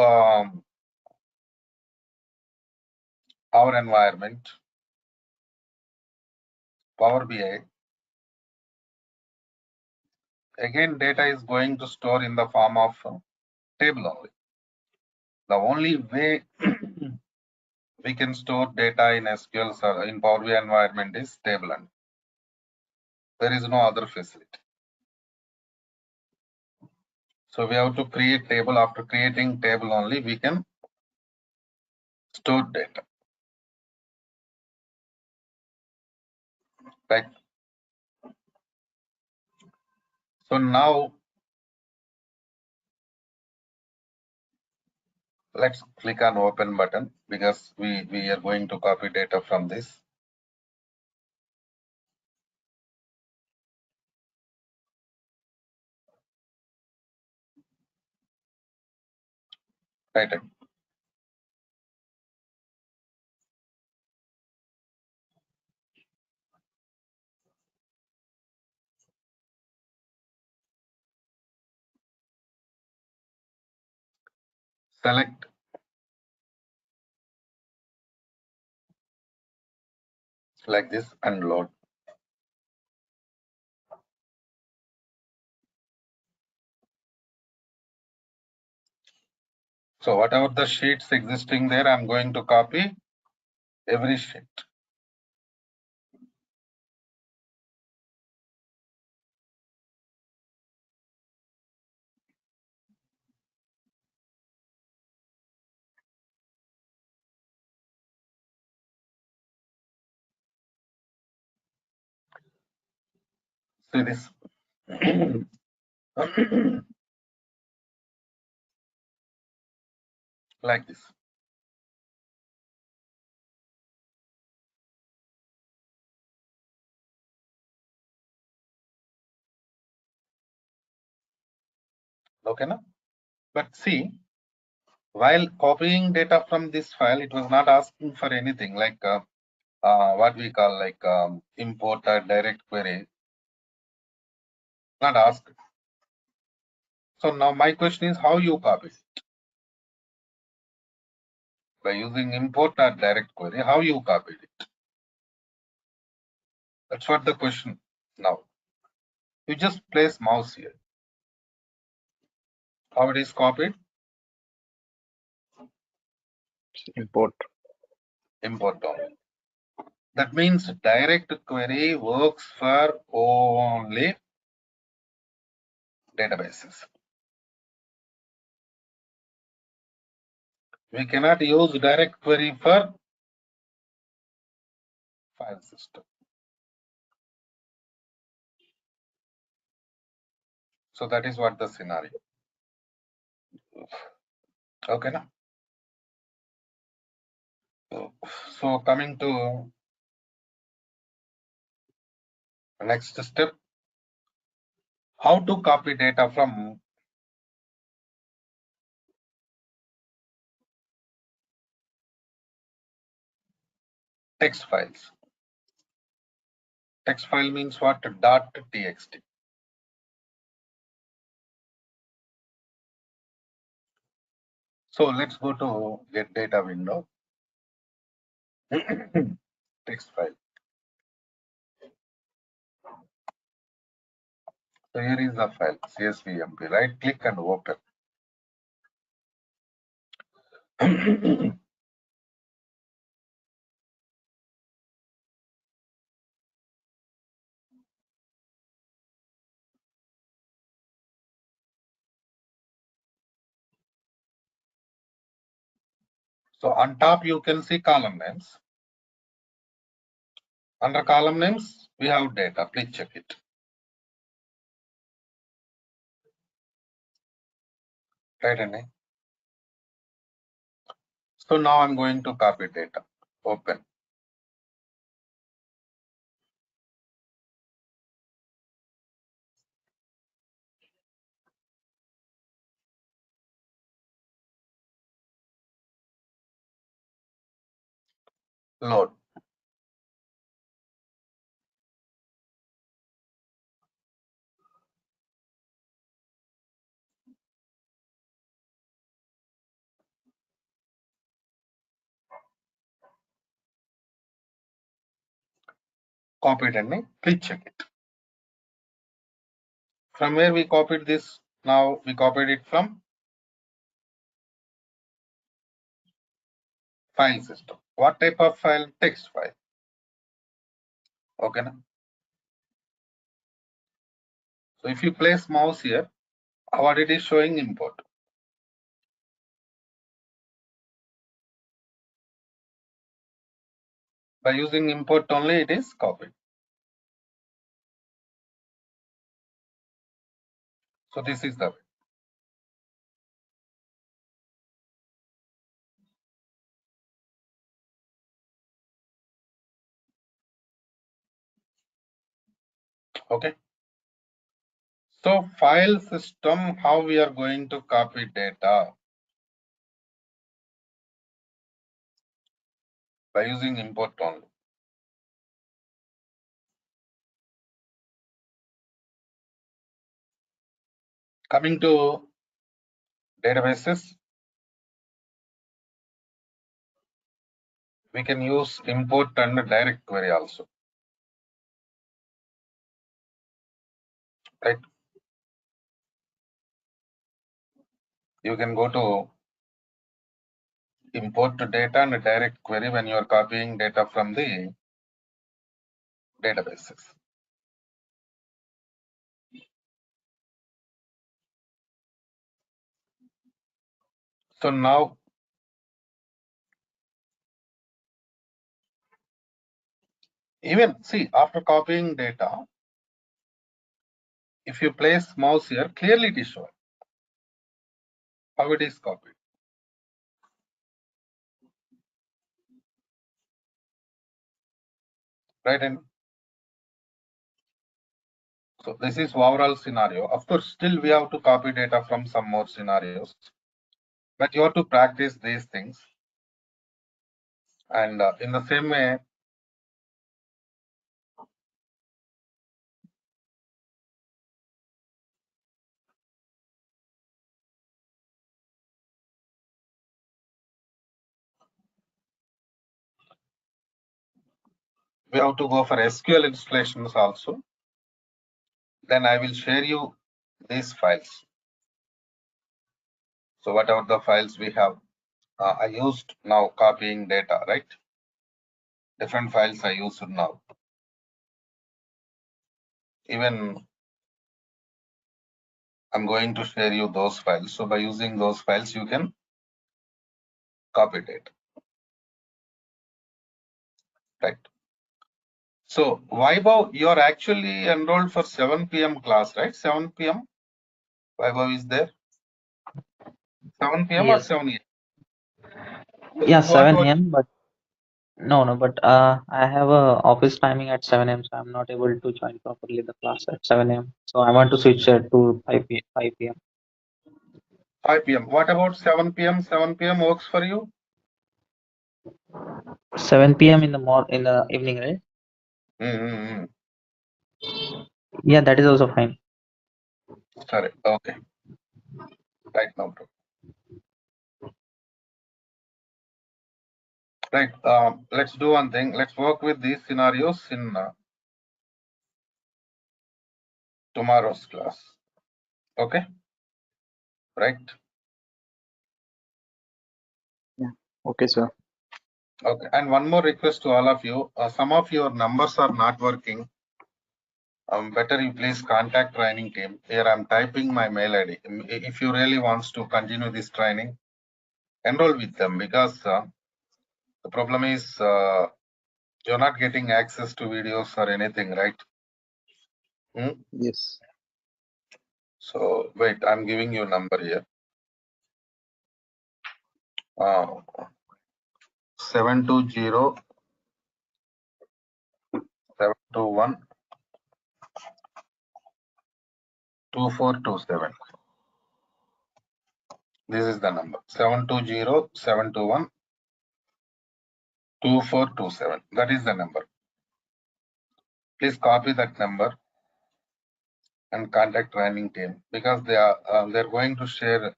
our environment, Power BI. Again, data is going to store in the form of table only. The only way we can store data in SQL server in Power BI environment is table only. There is no other facility. So we have to create table. After creating table only, we can store data. Right. So now let's click on open button because we are going to copy data from this. Right. Select like this and load. So whatever the sheets existing there, I'm going to copy every sheet. See this. Like this. Okay, now? But see, while copying data from this file, it was not asking for anything like what we call like import or direct query. Not asked. So now my question is how you copy it? By using import or direct query, how you copied it? That's what the question now. You just place mouse here. How it is copied? Import. Import only. That means direct query works for only databases. We cannot use direct query for file system. So that is what the scenario. Okay, now. So coming to next step, how to copy data from text files. Text file means what? .txt. So let's go to get data window. Text file. So here is the file csvmp. Right click and open. So on top you can see column names. Under column names we have data. Please check it. Right, Annie? So now I'm going to copy data. Open. Load. copied any, please check it. From where we copied this? Now we copied it from file system. What type of file? Text file. Okay. So if you place mouse here, what it is showing import. By using import only, it is copied. So this is the way. Okay. So file system, how we are going to copy data? By using import only. Coming to databases, we can use import and direct query also. Right? You can go to import data and direct query when you are copying data from the databases. So now, even see, after copying data, if you place mouse here, clearly it is shown how it is copied. Right? And so this is overall scenario. Of course, still we have to copy data from some more scenarios, but you have to practice these things. And in the same way, we have to go for SQL installations also. Then I will share you these files. So whatever the files we have, I used now copying data, right? Different files I used now. Even I'm going to share you those files. So by using those files, you can copy data. Right. So Vaibhav, you are actually enrolled for 7 p.m. class, right? 7 p.m. Vaibhav is there. 7 p.m. or Yes. 7 a.m. Yeah, What 7 a.m. But no, but I have a office timing at 7 a.m. So I'm not able to join properly the class at 7 a.m. So I want to switch it to 5 p.m. 5 p.m. What about 7 p.m.? 7 p.m. works for you? 7 p.m. in the evening, right? Mm-hmm. Yeah, that is also fine. Sorry. Okay. Right now, bro. Right. Let's do one thing. Let's work with these scenarios in tomorrow's class. Okay. Right. Yeah. Okay, sir. Okay. And one more request to all of you. Some of your numbers are not working. Better you please contact training team. Here I'm typing my mail ID. If you really wants to continue this training, enroll with them, because the problem is you're not getting access to videos or anything, right? Yes. So wait, I'm giving you a number here. 720 721 2427. This is the number 720 721 2427. That is the number. Please copy that number and contact training team, because they're going to share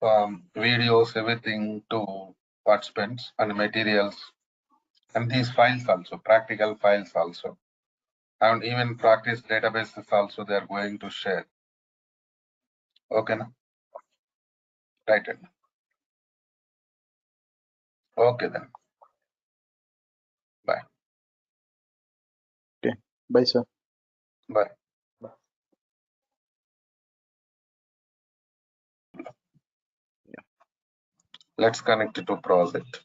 videos, everything to participants and materials, and these files also, practical files also. and even practice databases also they are going to share. Okay, na? Right. Okay then. Bye. Okay. Bye, sir. Bye. Let's connect it to project.